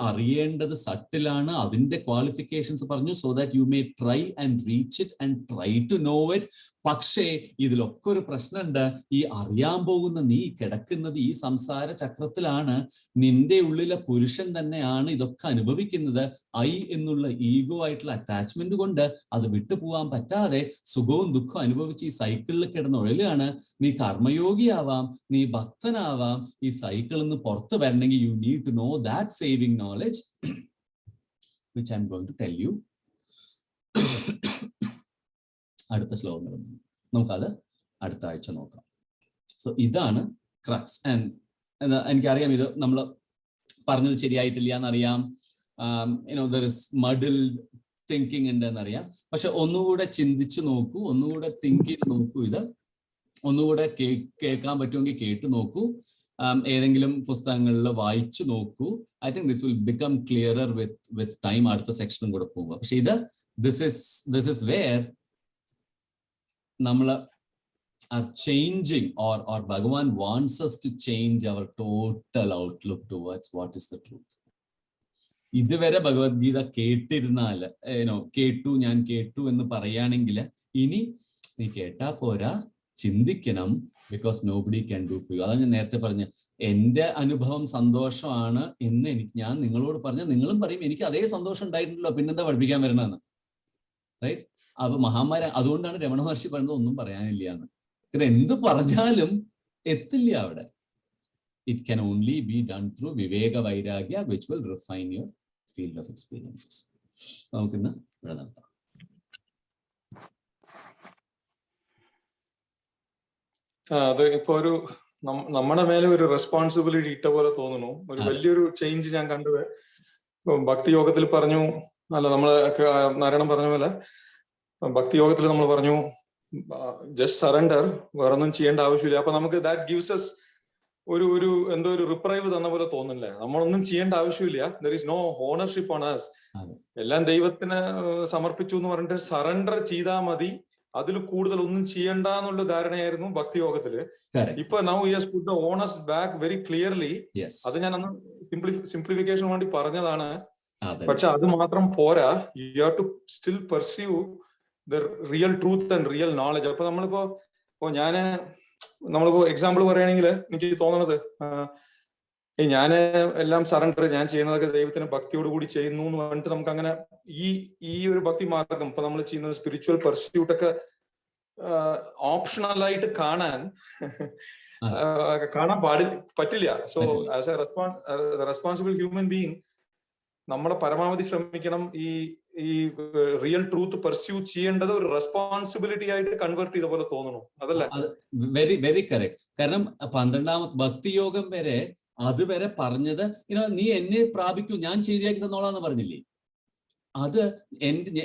Speaker 2: അറിയേണ്ടത് സട്ടിലാണ്, അതിന്റെ ക്വാളിഫിക്കേഷൻസ് പറഞ്ഞു. So that you may try and reach it and try to know it. പക്ഷേ ഇതിലൊക്കെ ഒരു പ്രശ്നമുണ്ട്. ഈ അറിയാൻ പോകുന്ന നീ കിടക്കുന്നത് ഈ സംസാര ചക്രത്തിലാണ്. നിന്റെ ഉള്ളിലെ പുരുഷൻ തന്നെയാണ് ഇതൊക്കെ അനുഭവിക്കുന്നത്. ഐ എന്നുള്ള ഈഗോ ആയിട്ടുള്ള അറ്റാച്ച്മെന്റ് കൊണ്ട് അത് വിട്ടുപോകാൻ പറ്റാതെ സുഖവും ദുഃഖവും അനുഭവിച്ച് ഈ സൈക്കിളിൽ കിടന്നുഴലാണ്. നീ കർമ്മയോഗിയാവാം, നീ ഭക്തനാവാം. ഈ സൈക്കിളിൽ നിന്ന് പുറത്ത് വരണമെങ്കിൽ you need to know that saving knowledge which I am going to tell you. അടുത്ത ശ്ലോകങ്ങൾ നമുക്കത് അടുത്ത ആഴ്ച നോക്കാം. സോ ഇതാണ് ക്രക്സ്. ആൻഡ് എനിക്കറിയാം ഇത് നമ്മൾ പറഞ്ഞത് ശരിയായിട്ടില്ല എന്നറിയാം. ദർ ഇസ് മഡിൽ തിങ്കിങ് ഉണ്ട് എന്നറിയാം. പക്ഷെ ഒന്നുകൂടെ ചിന്തിച്ചു നോക്കൂ, ഒന്നുകൂടെ തിങ്ക് ചെയ്ത് നോക്കൂ. ഇത് ഒന്നുകൂടെ കേൾക്കാൻ പറ്റുമെങ്കിൽ കേട്ടു നോക്കൂ. ഏതെങ്കിലും പുസ്തകങ്ങളിൽ വായിച്ചു നോക്കൂ. I think this will become clearer with time. അടുത്ത സെക്ഷനും കൂടെ പോകുക. പക്ഷെ ദിസ് ഇസ് വേർ നമ്മൾ are changing or Bhagavan wants us to change our total outlook towards what is the truth. ഇതുവരെ ഭഗവത്ഗീത കേട്ടിരുന്നാൽ ഞാൻ കേട്ടു എന്ന് പറയുകയാണെങ്കിൽ ഇനി നീ കേട്ടാ പോരാ, ചിന്തിക്കണം. Because nobody can do for you. അതാണ് ഞാൻ നേരത്തെ പറഞ്ഞ എന്റെ അനുഭവം സന്തോഷമാണ് എന്ന് ഞാൻ നിങ്ങളോട് പറഞ്ഞ നിങ്ങളും പറയും എനിക്ക് അതേ സന്തോഷം ഉണ്ടായിട്ടുണ്ടല്ലോ, പിന്നെന്താ പഠിപ്പിക്കാൻ വരണമെന്ന്. റൈറ്റ്? അപ്പൊ മഹാന്മാരെ അതുകൊണ്ടാണ് രമണ മഹർഷി പറയുന്നത് ഒന്നും പറയാനില്ല എന്ന്. എന്ത് പറഞ്ഞാലും എത്തില്ല അവിടെ. It can only be done through വിവേക വൈരാഗ്യ which will refine your field of experiences. നമുക്കിന്ന് ഇവിടെ നിർത്താം.
Speaker 1: അത് ഇപ്പൊ ഒരു നമ്മുടെ മേലെ ഒരു റെസ്പോൺസിബിലിറ്റി ഇട്ട പോലെ തോന്നുന്നു. ഒരു വലിയൊരു ചേഞ്ച് ഞാൻ കണ്ടത് ഭക്തി യോഗത്തിൽ പറഞ്ഞു, അല്ല നമ്മള് നാരായണൻ പറഞ്ഞ പോലെ ഭക്തി യോഗത്തിൽ നമ്മൾ പറഞ്ഞു ജസ്റ്റ് സറണ്ടർ, വേറൊന്നും ചെയ്യേണ്ട ആവശ്യമില്ല. അപ്പൊ നമുക്ക് ദാറ്റ് ഗിവ്സ് അസ് ഒരു എന്തോ ഒരു റിപ്രൈവ് തന്ന പോലെ തോന്നില്ലേ? നമ്മളൊന്നും ചെയ്യേണ്ട ആവശ്യമില്ല. There is no ownership on us. എല്ലാം ദൈവത്തിന് സമർപ്പിച്ചു എന്ന് പറഞ്ഞിട്ട് സറണ്ടർ ചെയ്താൽ മതി, അതിൽ കൂടുതൽ ഒന്നും ചെയ്യണ്ട എന്നുള്ള ധാരണയായിരുന്നു ഭക്തി യോഗത്തില്. ഇപ്പൊ now he has put the onus back very clearly. അത് ഞാൻ അന്ന് സിംപ്ലിഫിക്കേഷൻ വേണ്ടി പറഞ്ഞതാണ്. പക്ഷെ അത് മാത്രം പോരാ, you have to still pursue the real truth and real knowledge. അപ്പൊ നമ്മളിപ്പോ എക്സാമ്പിൾ പറയുകയാണെങ്കിൽ എനിക്ക് തോന്നണത് ഞാന് എല്ലാം സറണ്ടർ, ഞാൻ ചെയ്യുന്നതൊക്കെ ദൈവത്തിന് ഭക്തിയോട് കൂടി ചെയ്യുന്നു എന്ന് പറഞ്ഞിട്ട് നമുക്ക് അങ്ങനെ ഈ ഒരു ഭക്തി മാർഗം ഇപ്പൊ നമ്മൾ ചെയ്യുന്നത് സ്പിരിച്വൽ പെർസ്യൂട്ട് ഒക്കെ ഓപ്ഷണൽ ആയിട്ട് കാണാൻ പറ്റില്ല. So as A responsible human being നമ്മളെ പരമാവധി ശ്രമിക്കണം ഈ റിയൽ ട്രൂത്ത് പെർസ്യൂ ചെയ്യേണ്ടത് ഒരു റെസ്പോൺസിബിലിറ്റി ആയിട്ട് കൺവേർട്ട് ചെയ്ത പോലെ തോന്നുന്നു. അതല്ലേ?
Speaker 2: Very very correct. കാരണം 12ാമത്തെ ഭക്തിയോഗം വരെ അതുവരെ പറഞ്ഞത് നീ എന്നെ പ്രാപിക്കൂ, ഞാൻ ചെയ്തിയാക്കി തന്നോളാന്ന് പറഞ്ഞില്ലേ? അത്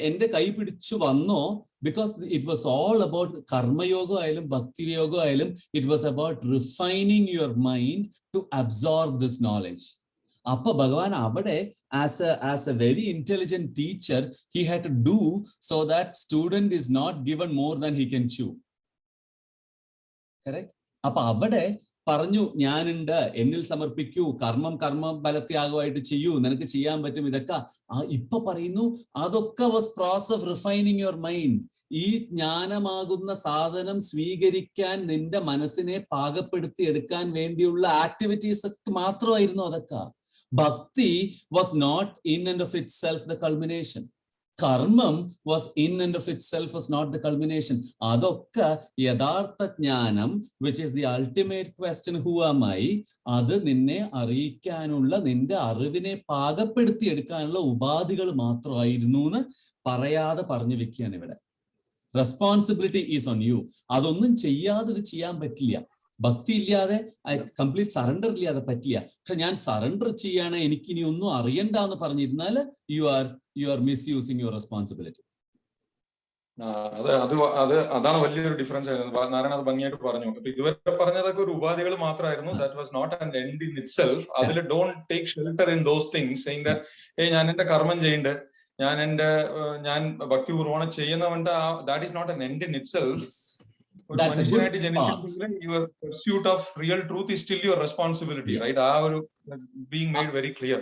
Speaker 2: എന്റെ കൈ പിടിച്ചു വന്നോ? Because it was all about കർമ്മയോഗം ആയാലും ഭക്തിയോഗം ആയാലും it was about refining your mind to absorb this knowledge. അപ്പൊ ഭഗവാൻ അവിടെ as a very intelligent teacher he had to do so that student is not given more than he can chew. Correct? അപ്പൊ അവിടെ പറഞ്ഞു ഞാനുണ്ട്, എന്നിൽ സമർപ്പിക്കൂ, കർമ്മ ബലത്യാഗമായിട്ട് ചെയ്യൂ, നിനക്ക് ചെയ്യാൻ പറ്റും, ഇതൊക്കെ ഇപ്പൊ പറയുന്നു. അതൊക്കെ was process of refining your mind. ഈ ജ്ഞാനമാകുന്ന സാധനം സ്വീകരിക്കാൻ നിന്റെ മനസ്സിനെ പാകപ്പെടുത്തി എടുക്കാൻ വേണ്ടിയുള്ള ആക്ടിവിറ്റീസ് മാത്രമായിരുന്നു അതൊക്കെ. ഭക്തി was not in and of itself the culmination. കർമ്മം was in and of itself was not the culmination. അതൊക്കെ യഥാർത്ഥ ജ്ഞാനം, which is the ultimate question who am I, അത് നിന്നെ അറിയിക്കാനുള്ള, നിന്റെ അറിവിനെ പാകപ്പെടുത്തി എടുക്കാനുള്ള ഉപാധികൾ മാത്രമായിരുന്നു എന്ന് പറയാതെ പറഞ്ഞു വെക്കുകയാണ് ഇവിടെ. Responsibility is on you. അതൊന്നും ചെയ്യാതെ ഇത് ചെയ്യാൻ പറ്റില്ല. ഭക്തി ഇല്ലാതെ, കംപ്ലീറ്റ് സറണ്ടർ ഇല്ലാതെ പറ്റില്ല. പക്ഷെ ഞാൻ സറണ്ടർ ചെയ്യാണ്, എനിക്കിനി ഒന്നും അറിയണ്ട എന്ന് പറഞ്ഞിരുന്നാൽ you are misusing your responsibility.
Speaker 1: അതാണ് വലിയൊരു ഡിഫറൻസ് ആയിരുന്നു. നാരായണ അത് ഭംഗിയായിട്ട് പറഞ്ഞു. അപ്പൊ ഇതുവരെ പറഞ്ഞതൊക്കെ ഒരു ഉപാധികൾ മാത്രമായിരുന്നു. That was not an end in itself. അതിൽ don't take shelter in those things, saying that ഞാൻ എന്റെ കർമ്മം ചെയ്യണ്ട്, ഞാൻ ഭക്തിപൂർവ്വം ചെയ്യുന്നവന്റെ, that is not an end in itself. മനുഷ്യനായിട്ട് ജനിച്ചിട്ടുണ്ടെങ്കിൽ your pursuit of real truth is still your responsibility, right? ആ ഒരു being made very clear.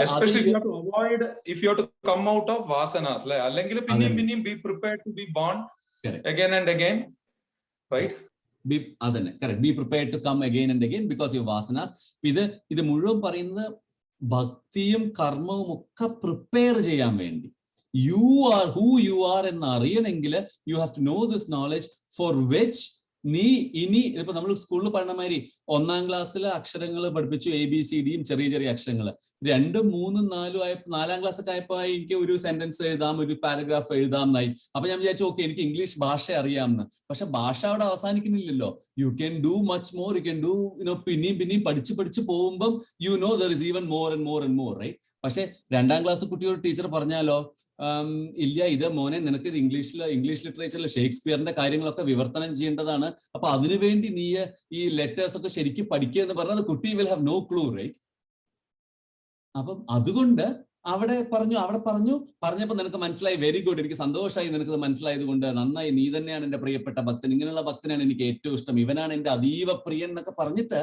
Speaker 1: Especially if you have to avoid, if you have to come out of vasanas, അല്ലെ? അല്ലെങ്കിൽ പിന്നെയും B prepared to be born again and again, right?
Speaker 2: അതന്നെ, correct. Be prepared to come again and again because your vasanas. ഇത് മുഴുവൻ പറയുന്നത് ഭക്തിയും കർമ്മവും ഒക്കെ പ്രിപ്പയർ ചെയ്യാൻ വേണ്ടി. You are who you are എന്ന് അറിയണമെങ്കിൽ you have to know this knowledge for which നീ ഇനി ഇപ്പൊ നമ്മൾ സ്കൂളിൽ പറഞ്ഞ മാതിരി 1ാം ക്ലാസ്സിലെ അക്ഷരങ്ങൾ പഠിപ്പിച്ചു, ABCDയും ചെറിയ ചെറിയ അക്ഷരങ്ങൾ. 2, 3, 4 ക്ലാസ് ഒക്കെ ആയപ്പോ എനിക്ക് ഒരു സെന്റൻസ് എഴുതാം, ഒരു പാരഗ്രാഫ് എഴുതാം എന്നായി. അപ്പൊ ഞാൻ വിചാരിച്ചു ഓക്കെ എനിക്ക് ഇംഗ്ലീഷ് ഭാഷ അറിയാമെന്ന്. പക്ഷെ ഭാഷ അവിടെ അവസാനിക്കുന്നില്ലല്ലോ. You can do much more, you can do പിന്നെയും പഠിച്ച് പോകുമ്പം you know there is even more and more and more, right? പക്ഷെ 2ാം ക്ലാസ് കുട്ടിയോട് ടീച്ചർ പറഞ്ഞാലോ, ഇല്ല ഇത് മോനെ നിനക്ക് ഇത് ഇംഗ്ലീഷ് ലിറ്ററേച്ചറിൽ ഷേക്സ്പിയറിന്റെ കാര്യങ്ങളൊക്കെ വിവർത്തനം ചെയ്യേണ്ടതാണ്, അപ്പൊ അതിനുവേണ്ടി നീ ഈ ലെറ്റേഴ്സ് ഒക്കെ ശരിക്കും പഠിക്കുക എന്ന് പറഞ്ഞാൽ കുട്ടി will have no clue, right? അപ്പം അതുകൊണ്ട് അവിടെ പറഞ്ഞപ്പോ നിനക്ക് മനസ്സിലായി, വെരി ഗുഡ്, എനിക്ക് സന്തോഷമായി നിനക്ക് മനസ്സിലായത് കൊണ്ട്, നന്നായി, നീ തന്നെയാണ് എന്റെ പ്രിയപ്പെട്ട ഭക്തൻ, ഇങ്ങനെയുള്ള ഭക്തനാണ് എനിക്ക് ഏറ്റവും ഇഷ്ടം, ഇവനാണ് എന്റെ അതീവ പ്രിയൻ എന്നൊക്കെ പറഞ്ഞിട്ട്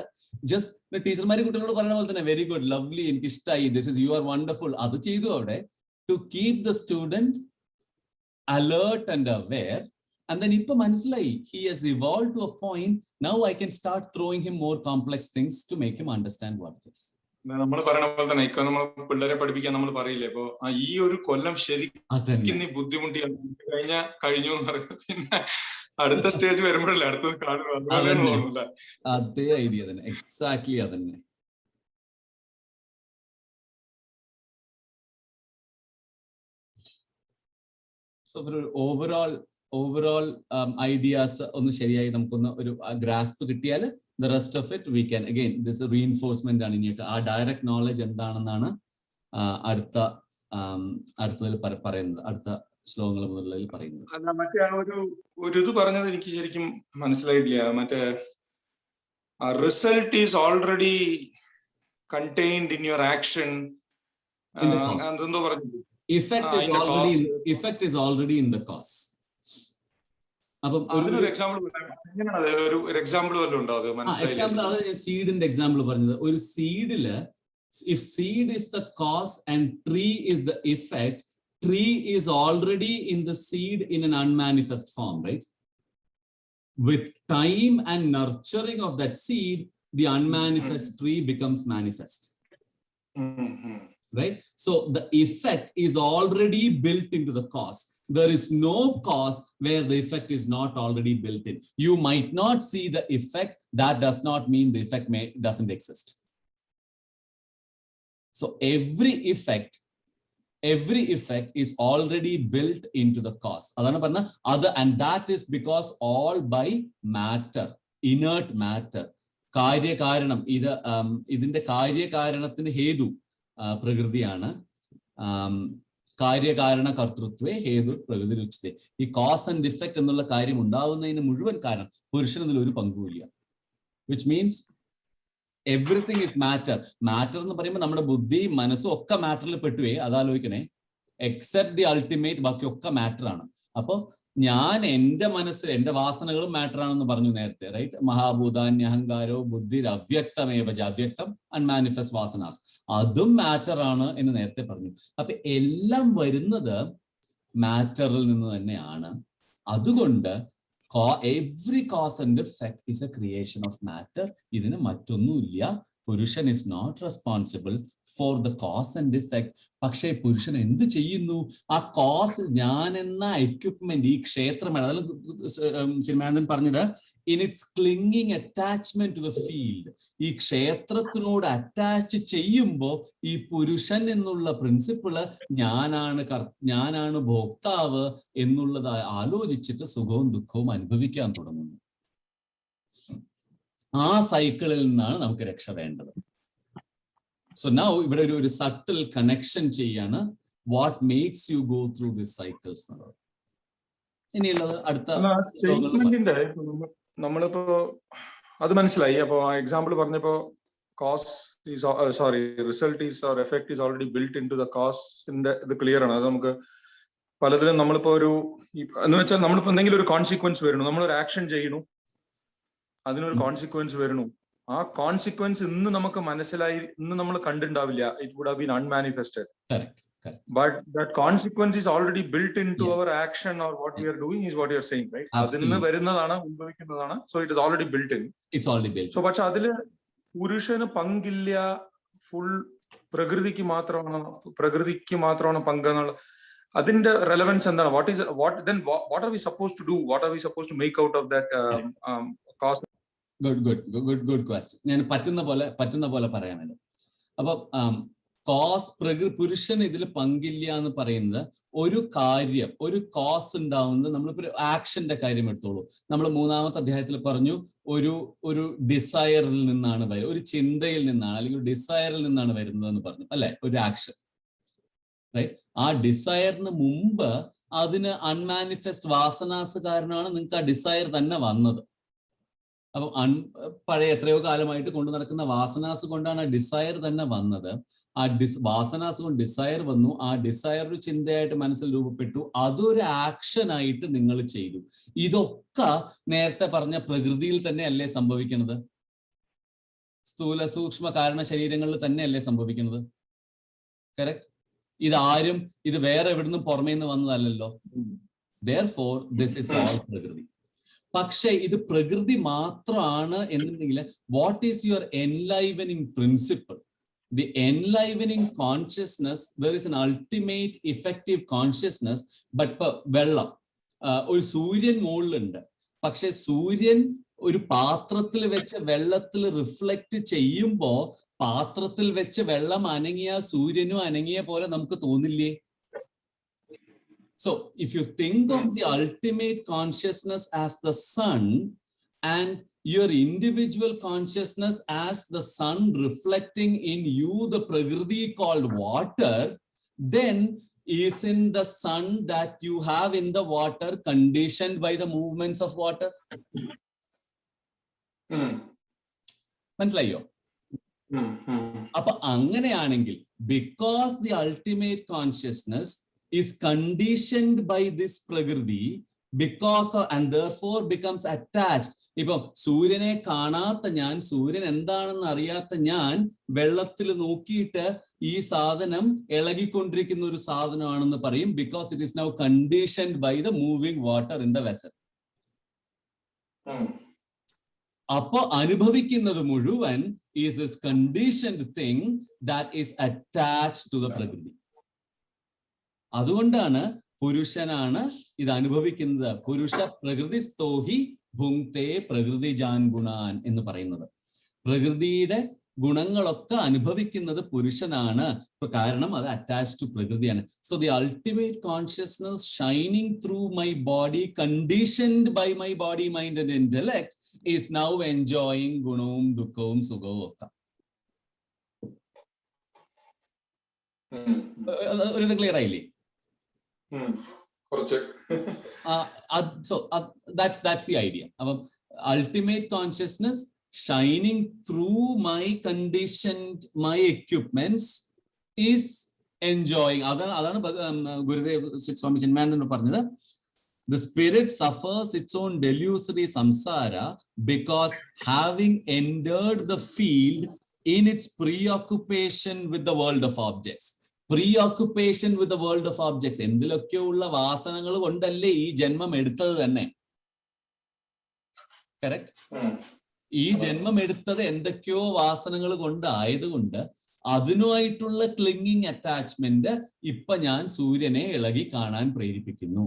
Speaker 2: ജസ്റ്റ് ടീച്ചർമാരെ കുട്ടികളോട് പറയുന്ന പോലെ തന്നെ വെരി ഗുഡ്, ലവ്ലി, എനിക്ക് ഇഷ്ടമായി, this is you are wonderful. അത് ചെയ്തു അവിടെ to keep the student alert and aware. And then ipo manasilayi he has evolved to a point, now I can start throwing him more complex things to make him understand what it is.
Speaker 1: നമ്മൾ പറയുന്ന പോലെ തന്നെ ഇപ്പൊ നമ്മൾ പിള്ളേരെ പഠിപ്പിക്കാൻ നമ്മൾ പറയില്ലേ, ഇപ്പൊ ഈ ഒരു കൊല്ലം ശരിക്കും നീ ബുദ്ധിമുട്ടി കഴിഞ്ഞു എന്ന് പറയുന്നത്, പിന്നെ അടുത്ത സ്റ്റേജ് വരുമ്പോഴല്ലേ അടുത്തത് കാണുക.
Speaker 2: അതേ ഐഡിയ തന്നെ, എക്സാക്ട്ലി അതന്നെ. സോ ഒരു ഓവറോൾ ഐഡിയാസ് ഒന്ന് ശരിയായി നമുക്കൊന്ന് ഒരു ഗ്രാസ്പ് കിട്ടിയാൽ the rest of it we can again this reinforcement ആണ് ഇനിയൊക്കെ. ആ ഡയറക്റ്റ് നോളജ് എന്താണെന്നാണ് അടുത്തതിൽ പറയുന്നത്, അടുത്ത ശ്ലോകങ്ങൾ മുതലുള്ളതിൽ പറയുന്നത്.
Speaker 1: അല്ല, മറ്റേ ഒരു ഇത് പറഞ്ഞത് എനിക്ക് ശരിക്കും മനസ്സിലായിട്ടില്ല. മറ്റേ result is already contained in your action, എന്തോ പറഞ്ഞു.
Speaker 2: Effect is already in the cause. അപ്പം
Speaker 1: ഒരു എക്സാമ്പിൾ വല്ലതും ഉണ്ടോ? അത്
Speaker 2: എക്സാമ്പിൾ അത് സീഡിന്റെ എക്സാമ്പിൾ പറഞ്ഞത്. ഒരു സീഡില് if seed is the cause and tree is the effect, tree is already in the seed in an unmanifest form, right? With time and nurturing of that seed, the unmanifest tree becomes manifest. Right? So the effect is already built into the cause. There is no cause where the effect is not already built in. You might not see the effect. That does not mean the effect doesn't exist. So every effect is already built into the cause. Adana parna other, and that is because all by matter, inert matter. Karya karanam idinte karya karanathinte hedu പ്രകൃതിയാണ്. കാര്യകാരണ കർത്തൃത്വേ ഹേതു പ്രകൃതി രുചിതേ. ഈ cause and effect എന്നുള്ള കാര്യം ഉണ്ടാവുന്നതിന് മുഴുവൻ കാരണം പുരുഷനതിൽ ഒരു പങ്കുമില്ല. Which means everything is matter. Matter എന്ന് പറയുമ്പോൾ നമ്മുടെ ബുദ്ധി മനസ്സും ഒക്കെ മാറ്ററിൽ പെട്ടുവേ, അതാലോചിക്കണേ. എക്സെപ്റ്റ് ദി അൾട്ടിമേറ്റ്, ബാക്കിയൊക്കെ മാറ്റർ ആണ്. അപ്പോൾ ഞാൻ എന്റെ മനസ്സ്, എന്റെ വാസനകളും മാറ്റർ ആണെന്ന് പറഞ്ഞു നേരത്തെ, റൈറ്റ്? മഹാഭൂതാന്യ അഹങ്കാരോ ബുദ്ധി അവ്യക്തമേവച, അവ്യക്തം അൺമാനിഫെസ്റ്റ് വാസനാസ്, അതും മാറ്റർ ആണ് എന്ന് നേരത്തെ പറഞ്ഞു. അപ്പൊ എല്ലാം വരുന്നത് മാറ്ററിൽ നിന്ന് തന്നെയാണ്. അതുകൊണ്ട് every cause and effect is a creation of matter. ഇതിന് മറ്റൊന്നുമില്ല. പുരുഷൻ is not responsible for the cause and effect. പക്ഷേ പുരുഷൻ എന്ത് ചെയ്യുന്നു? ആ കോസ്, ഞാൻ എന്ന എക്യുപ്മെന്റ്, ഈ ക്ഷേത്രമാണ്, അതെല്ലാം ചിന്മാനന്ദൻ പറഞ്ഞത്, in its clinging attachment to the field. ഈ ക്ഷേത്രത്തിനോട് അറ്റാച്ച് ചെയ്യുമ്പോൾ ഈ പുരുഷൻ എന്നുള്ള പ്രിൻസിപ്പിള് ഞാനാണ് ഭോക്താവ് എന്നുള്ളത് ആലോചിച്ചിട്ട് സുഖവും ദുഃഖവും അനുഭവിക്കാൻ തുടങ്ങുന്നു. ആ സൈക്കിളിൽ നിന്നാണ് നമുക്ക് രക്ഷ വേണ്ടത്. സോ നൗ ഇവിടെ ഒരു സട്ടിൽ കണക്ഷൻ ചെയ്യാണ്, what makes you go through this cycles എന്നുള്ളത്. ഇനിയുള്ളത് അടുത്ത
Speaker 1: സ്റ്റേറ്റ്മെന്റിന്റെ നമ്മളിപ്പോ അത് മനസ്സിലായി. അപ്പോ ആ എക്സാമ്പിൾ പറഞ്ഞപ്പോ cause result is or effect is already built in to the കോസിന്റെ ഇത് ക്ലിയർ ആണ്. അത് നമുക്ക് പലതിലും നമ്മളിപ്പോ എന്ന് വെച്ചാൽ നമ്മളിപ്പോ എന്തെങ്കിലും ഒരു കോൺസിക്വൻസ് വരുന്നു, നമ്മളൊരു ആക്ഷൻ ചെയ്യുന്നു, അതിനൊരു കോൺസിക്വൻസ് വരുന്നു. ആ കോൺസിക്വൻസ് ഇന്ന് നമുക്ക് മനസ്സിലായി, ഇന്ന് നമ്മൾ കണ്ടിട്ടുണ്ടാവില്ല. It would have been unmanifested. But that consequence is already built into our action or what we are doing is what you are saying, right? Adinnu varunnathana umbhavikkunnathaana, so it is already built in. It's already built. So but adile purushanu pangilla, full prakrithikku maatrana panganal, adinte relevance endana? What are we supposed to do? What are we supposed to make out of that cause? Good question. ഞാൻ പറ്റുന്ന പോലെ പറയാമല്ലോ. അപ്പൊ പുരുഷൻ ഇതിൽ പങ്കില്ല എന്ന് പറയുന്നത് ഒരു കാര്യം, ഒരു കോസ് ഉണ്ടാവുന്നത്, നമ്മളിപ്പോ ഒരു ആക്ഷന്റെ കാര്യം എടുത്തോളൂ. നമ്മൾ 3-ാമത്തെ അധ്യായത്തിൽ പറഞ്ഞു, ഒരു ഡിസയറിൽ നിന്നാണ് വരുന്നത്, ഒരു ചിന്തയിൽ നിന്നാണ് അല്ലെങ്കിൽ ഡിസയറിൽ നിന്നാണ് വരുന്നതെന്ന് പറഞ്ഞു, അല്ലെ? ഒരു ആക്ഷൻ, റൈറ്റ്? ആ ഡിസയറിന് മുമ്പ് അതിന് അൺമാനിഫെസ്റ്റ് വാസനാസ് കാരണമാണ് നിങ്ങൾക്ക് ആ ഡിസയർ തന്നെ വന്നത്. അപ്പം പഴയ എത്രയോ കാലമായിട്ട് കൊണ്ടു നടക്കുന്ന വാസനാസ് കൊണ്ടാണ് ആ ഡിസയർ തന്നെ വന്നത്. ആ വാസനാസ് കൊണ്ട് ഡിസയർ വന്നു, ആ ഡിസയർ ഒരു ചിന്തയായിട്ട് മനസ്സിൽ രൂപപ്പെട്ടു, അതൊരു ആക്ഷൻ ആയിട്ട് നിങ്ങൾ ചെയ്തു. ഇതൊക്കെ നേരത്തെ പറഞ്ഞ പ്രകൃതിയിൽ തന്നെയല്ലേ സംഭവിക്കുന്നത്? സ്ഥൂല സൂക്ഷ്മ കാരണ ശരീരങ്ങളിൽ തന്നെയല്ലേ സംഭവിക്കുന്നത്? കറക്റ്റ്? ഇത് വേറെ എവിടുന്നും പുറമേ നിന്ന് വന്നതല്ലല്ലോ. Therefore, this is all പ്രകൃതി. പക്ഷെ ഇത് പ്രകൃതി മാത്രമാണ് എന്നുണ്ടെങ്കിൽ what is your enlivening principle? The enlivening consciousness, there is an ultimate effective consciousness. But വെള്ളം, ഒരു സൂര്യൻ മുകളിലുണ്ട്, പക്ഷെ സൂര്യൻ ഒരു പാത്രത്തിൽ വെച്ച് വെള്ളത്തിൽ റിഫ്ലക്ട് ചെയ്യുമ്പോ പാത്രത്തിൽ വെച്ച് വെള്ളം അനങ്ങിയ സൂര്യനും അനങ്ങിയ പോലെ നമുക്ക് തോന്നില്ലേ? So if you think of the ultimate consciousness as the sun and your individual consciousness as the sun reflecting in you the prakriti called water, then isn't the sun that you have in the water conditioned by the movements of water? മനസ്സിലായോ? അപ്പൊ അങ്ങനെയാണെങ്കിൽ because the ultimate consciousness is conditioned by this prakriti, because of, and therefore becomes attached. ഇപ്പൊ സൂര്യനെ കാണാത്ത ഞാൻ, സൂര്യൻ എന്താണെന്ന് അറിയാത്ത ഞാൻ വെള്ളത്തിൽ നോക്കിയിട്ട് ഈ സാധനം ഇളകിക്കൊണ്ടിരിക്കുന്ന ഒരു സാധനമാണെന്ന് പറയും, because it is now conditioned by the moving water in the vessel. അപ്പൊ അനുഭവിക്കുന്നത് മുഴുവൻ is this conditioned thing that is attached to the prakriti. അതുകൊണ്ടാണ് പുരുഷനാണ് ഇത് അനുഭവിക്കുന്നത്. പുരുഷ പ്രകൃതി സ്തോഹി ഭുങ്ക്തേ പ്രകൃതിജാൻ ഗുണാൻ എന്ന് പറയുന്നത്. പ്രകൃതിയുടെ ഗുണങ്ങളൊക്കെ അനുഭവിക്കുന്നത് പുരുഷനാണ്, കാരണം അത് അറ്റാച്ച്ഡ് ടു പ്രകൃതിയാണ്. So the ultimate consciousness shining through my body, conditioned by my body, mind and intellect, is now enjoying ഗുണവും ദുഃഖവും സുഖവും ഒക്കെ. ഒരു ക്ലിയർ ആയില്ലേ? So that's the idea. Ultimate consciousness shining through my conditioned, my equipments is enjoying. അതാണ് ഗുരുദേവ് സ്വാമി ചിന്മയാനന്ദൻ പറഞ്ഞത്.
Speaker 2: The spirit suffers its own delusory samsara because having entered the field in its preoccupation with the world of objects. Preoccupation with the world of objects. എന്തിലൊക്കെയുള്ള വാസനകൾ കൊണ്ടല്ലേ ഈ ജന്മം എടുത്തത് തന്നെ. Correct? ഈ ജന്മം എടുത്തത് എന്തൊക്കെയോ വാസനകൾ കൊണ്ടായതുകൊണ്ട് അതിനുമായിട്ടുള്ള ക്ലിങ്ങിങ് അറ്റാച്ച്മെന്റ് ഇപ്പൊ ഞാൻ സൂര്യനെ ഇളകി കാണാൻ പ്രേരിപ്പിക്കുന്നു.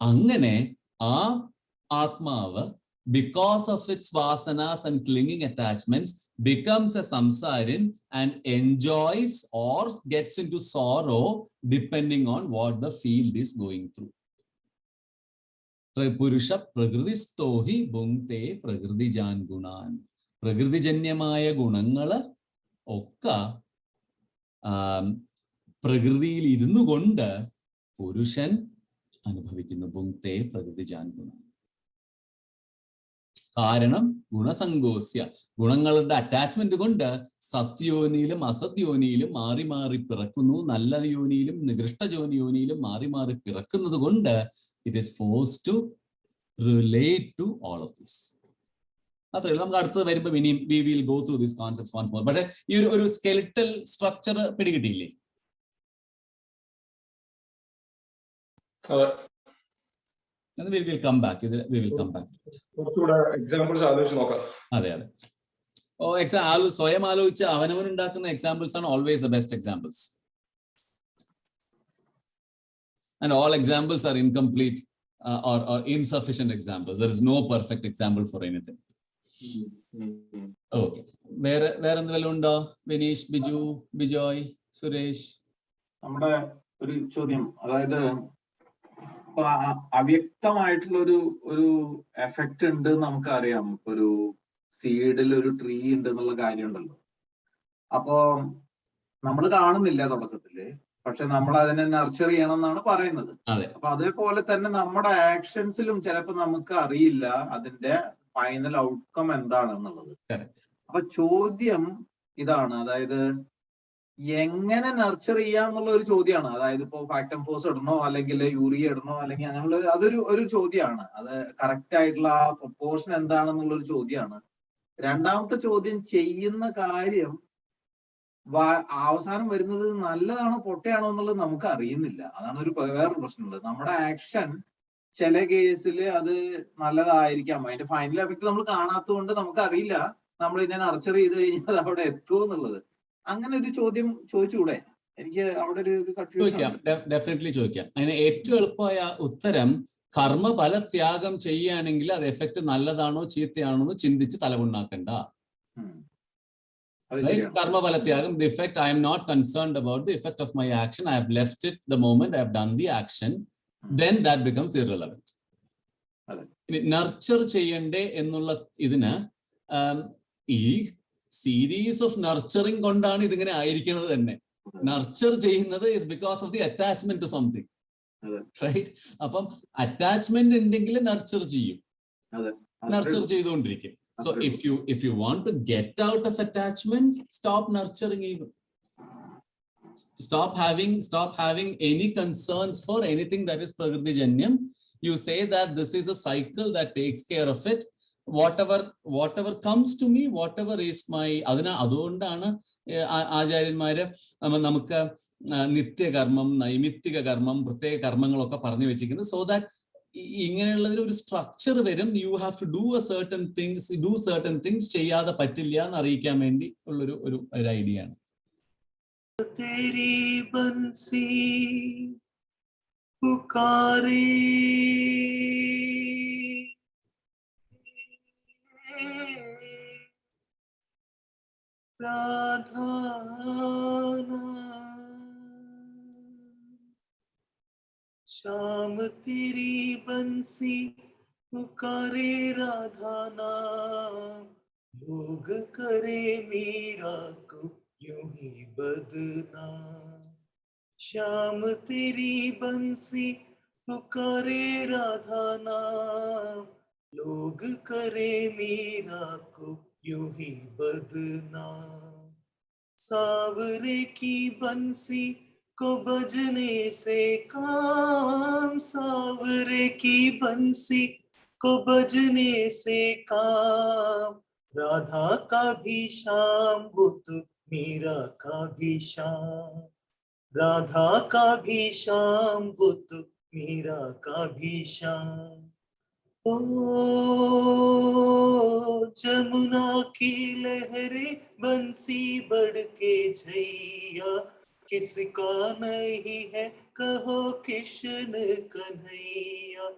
Speaker 2: അങ്ങനെ ആ ആത്മാവ് because of its vasanas and clinging attachments becomes a samsarin and enjoys or gets into sorrow depending on what the field is going through. Purusha prakritistohi bhungte prakritijan gunan. പ്രകൃതിജന്യമായ ഗുണങ്ങള് ഒക്കെ പ്രകൃതിയിൽ ഇരുന്നു കൊണ്ട് പുരുഷൻ അനുഭവിക്കുന്നു. ഭുങ്ക്തേ പ്രകൃതിജാൻ ഗുണം. കാരണം ഗുണസങ്കോസ്യ, ഗുണങ്ങളുടെ അറ്റാച്ച്മെന്റ് കൊണ്ട് സത്യോനിയിലും അസത്യോനിയിലും മാറി മാറി പിറക്കുന്നു. നല്ല യോനിയിലും നികൃഷ്ട യോനിയിലും മാറി മാറി പിറക്കുന്നത് കൊണ്ട് it is forced to relate to all of this. അത്രയല്ല. നമുക്ക് അടുത്തത് വരുമ്പോൾ ഇനിയും we will go through this concepts once more. പക്ഷേ ഈ ഒരു സ്കെലിറ്റൽ സ്ട്രക്ചർ പിടികിട്ടിയില്ലേ? We will come back. We will come back.
Speaker 1: Examples ആലോചിച്ച് നോക്കാം.
Speaker 2: അതെ അതെ. സ്വയം ആലോചിച്ച് അവനവൻ ഉണ്ടാക്കുന്ന എക്സാമ്പിൾസ് ആണ് always the best examples. And all examples are incomplete or insufficient examples. There is no perfect example for anything. Okay. വേറെ എന്തെങ്കിലും ഉണ്ടോ? വിനീഷ്, ബിജു, ബിജോയ്, സുരേഷ്?
Speaker 3: നമ്മുടെ ഒരു ചോദ്യം, അതായത് അവ്യക്തമായിട്ടുള്ള ഒരു എഫക്റ്റ് ഉണ്ട് നമുക്കറിയാം. ഒരു സീഡിൽ ഒരു ട്രീ ഉണ്ട് എന്നുള്ള കാര്യം ഉണ്ടല്ലോ. അപ്പോ നമ്മൾ കാണുന്നില്ല തുടക്കത്തില്, പക്ഷെ നമ്മൾ അതിനെ നർച്ചർ ചെയ്യണം എന്നാണ് പറയുന്നത്. അപ്പൊ അതേപോലെ തന്നെ നമ്മുടെ ആക്ഷൻസിലും ചിലപ്പോൾ നമുക്ക് അറിയില്ല അതിന്റെ ഫൈനൽ ഔട്ട്കം എന്താണെന്നുള്ളത്. അപ്പൊ ചോദ്യം ഇതാണ്, അതായത് എങ്ങനെ നർച്ചർ ചെയ്യാന്നുള്ള ഒരു ചോദ്യമാണ്. അതായത് ഇപ്പോ ഫാക്ടംഫോസ് ഇടണോ അല്ലെങ്കിൽ യൂറിയ ഇടണോ അല്ലെങ്കിൽ അങ്ങനെയുള്ള അതൊരു ചോദ്യമാണ്. അത് കറക്റ്റ് ആയിട്ടുള്ള ആ പ്രൊപ്പോർഷൻ എന്താണെന്നുള്ള ഒരു ചോദ്യമാണ്. രണ്ടാമത്തെ ചോദ്യം, ചെയ്യുന്ന കാര്യം അവസാനം വരുന്നത് നല്ലതാണോ പൊട്ടയാണോ എന്നുള്ളത് നമുക്ക് അറിയുന്നില്ല. അതാണ് വേറൊരു പ്രശ്നമുള്ളത്. നമ്മുടെ ആക്ഷൻ ചില കേസിൽ അത് നല്ലതായിരിക്കാം, അതിന്റെ ഫൈനൽ എഫക്ട് നമ്മൾ കാണാത്തത് കൊണ്ട് നമുക്ക് അറിയില്ല നമ്മൾ ഇതിനെ നർച്ചർ ചെയ്ത് കഴിഞ്ഞാൽ അവിടെ എത്തുമോ എന്നുള്ളത്. അങ്ങനെ ഒരു ചോദ്യം ചോദിച്ചുകൂടെ? എനിക്ക് അവിടെ ഒരു
Speaker 2: ചോദിക്കാം, ഡെഫിനറ്റ്ലി ചോദിക്കാം. അതിന് ഏറ്റവും എളുപ്പമായ ഉത്തരം, കർമ്മഫല ത്യാഗം ചെയ്യുകയാണെങ്കിൽ അത് എഫക്ട് നല്ലതാണോ ചീത്തയാണോ എന്ന് ചിന്തിച്ച് തലമുണ്ടാക്കണ്ട. Karma tyagam, the effect, I am not concerned about the effect of my action. I have left it the moment I have done the action. Then that becomes irrelevant. Nurture ചെയ്യണ്ടേ എന്നുള്ള ഇതിന് ഈ series of nurturing കൊണ്ടാണ് ഇതിങ്ങനെ ആയിരിക്കുന്നത് തന്നെ. Nurture ചെയ്യുന്നത് is because of the attachment to something. Right? അപ്പം അറ്റാച്ച്മെന്റ് ഉണ്ടെങ്കിൽ നർച്ചർ ചെയ്യും, നർച്ചർ ചെയ്തുകൊണ്ടിരിക്കും. So if you want to get out of attachment, stop nurturing even. Stop having any concerns for anything that is prakriti-janyam. You say that this is a cycle that takes care of it. Whatever comes to me, whatever is my, അതുകൊണ്ടാണ് ആചാര്യന്മാര് നമുക്ക് നിത്യകർമ്മം, നൈമിത്തിക കർമ്മം, പ്രത്യേക കർമ്മങ്ങളൊക്കെ പറഞ്ഞു വെച്ചിരിക്കുന്നത്. So that ഇങ്ങനെയുള്ളതിൽ ഒരു structure വരും. You have to do certain things ചെയ്യാതെ പറ്റില്ല എന്ന് അറിയിക്കാൻ വേണ്ടി ഉള്ളൊരു ഒരു ഐഡിയ ആണ്.
Speaker 4: शाम तेरी बंसी पुकारे राधा नाम, लोग करे मीरा को यूं ही बदनाम. शाम तेरी बंसी पुकारे राधा नाम, लोग करे मीरा को यूं ही बदनाम. सावरे की बंसी को बजने से काम, सावरे की बंसी को बजने से काम, राधा का भी श्याम वो तो मीरा का भी श्याम, राधा का भी श्याम वो तो मीरा का भी श्याम। ओ जमुना की लहरें बंसी बढ़ के झैया, किसका नहीं है कहो कृष्ण कन्हैया।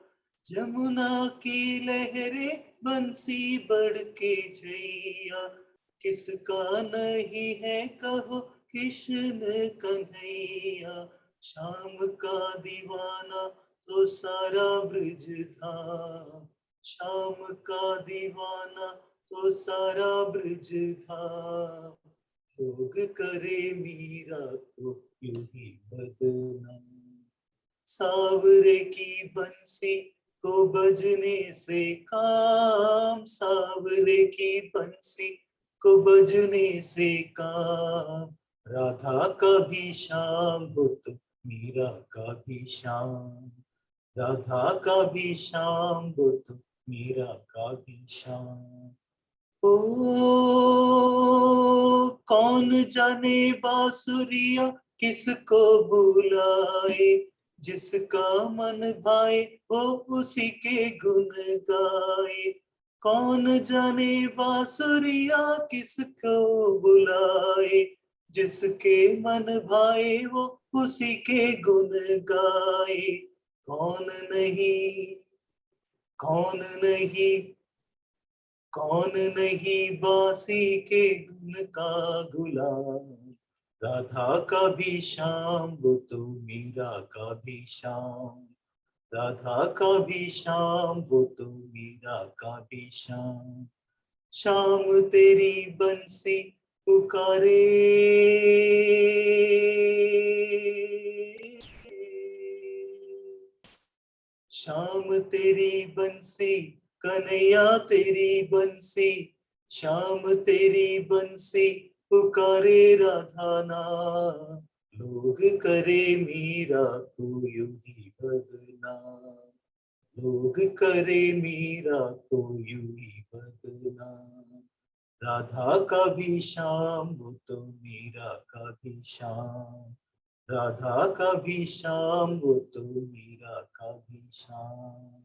Speaker 4: जमुना की लहरें बंसी बढ़ के झैया, किसका नहीं है कहो कृष्ण कन्हैया। शाम का दीवाना तो सारा ब्रज धाम, शाम का दीवाना तो सारा ब्रज धाम, लोग करे मीरा को यूं ही बदनाम। सावरे की बंसी को बजने से काम, सावरे की बंसी को बजने से काम, राधा का भी श्याम वो तो मीरा का भी श्याम, राधा का भी श्याम वो तो मीरा का भी श्याम। ओ कौन जाने बांसुरिया किसको बुलाए, जिसका मन भाए वो उसी के गुण गाए। कौन जाने बांसुरिया किसको बुलाए, जिसके मन भाए वो उसी के गुण गाए। कौन नहीं, कौन नहीं, कौन नहीं बांसी के गुण का गुलाम, राधा का भी श्याम वो तो मीरा का भी श्याम, राधा का भी श्याम वो तो मीरा का भी श्याम। शाम तेरी बंसी पुकारे, शाम तेरी बंसी, कन्हैया तेरी बंसी, शाम तेरी बंसी पुकारे राधा नाम, लोग करे मीरा को यूं ही बदनाम, लोग करे मीरा को यूं ही बदनाम। राधा का भी श्याम वो तो मीरा का भी श्याम, राधा का भी श्याम वो तो मीरा का भी श्याम।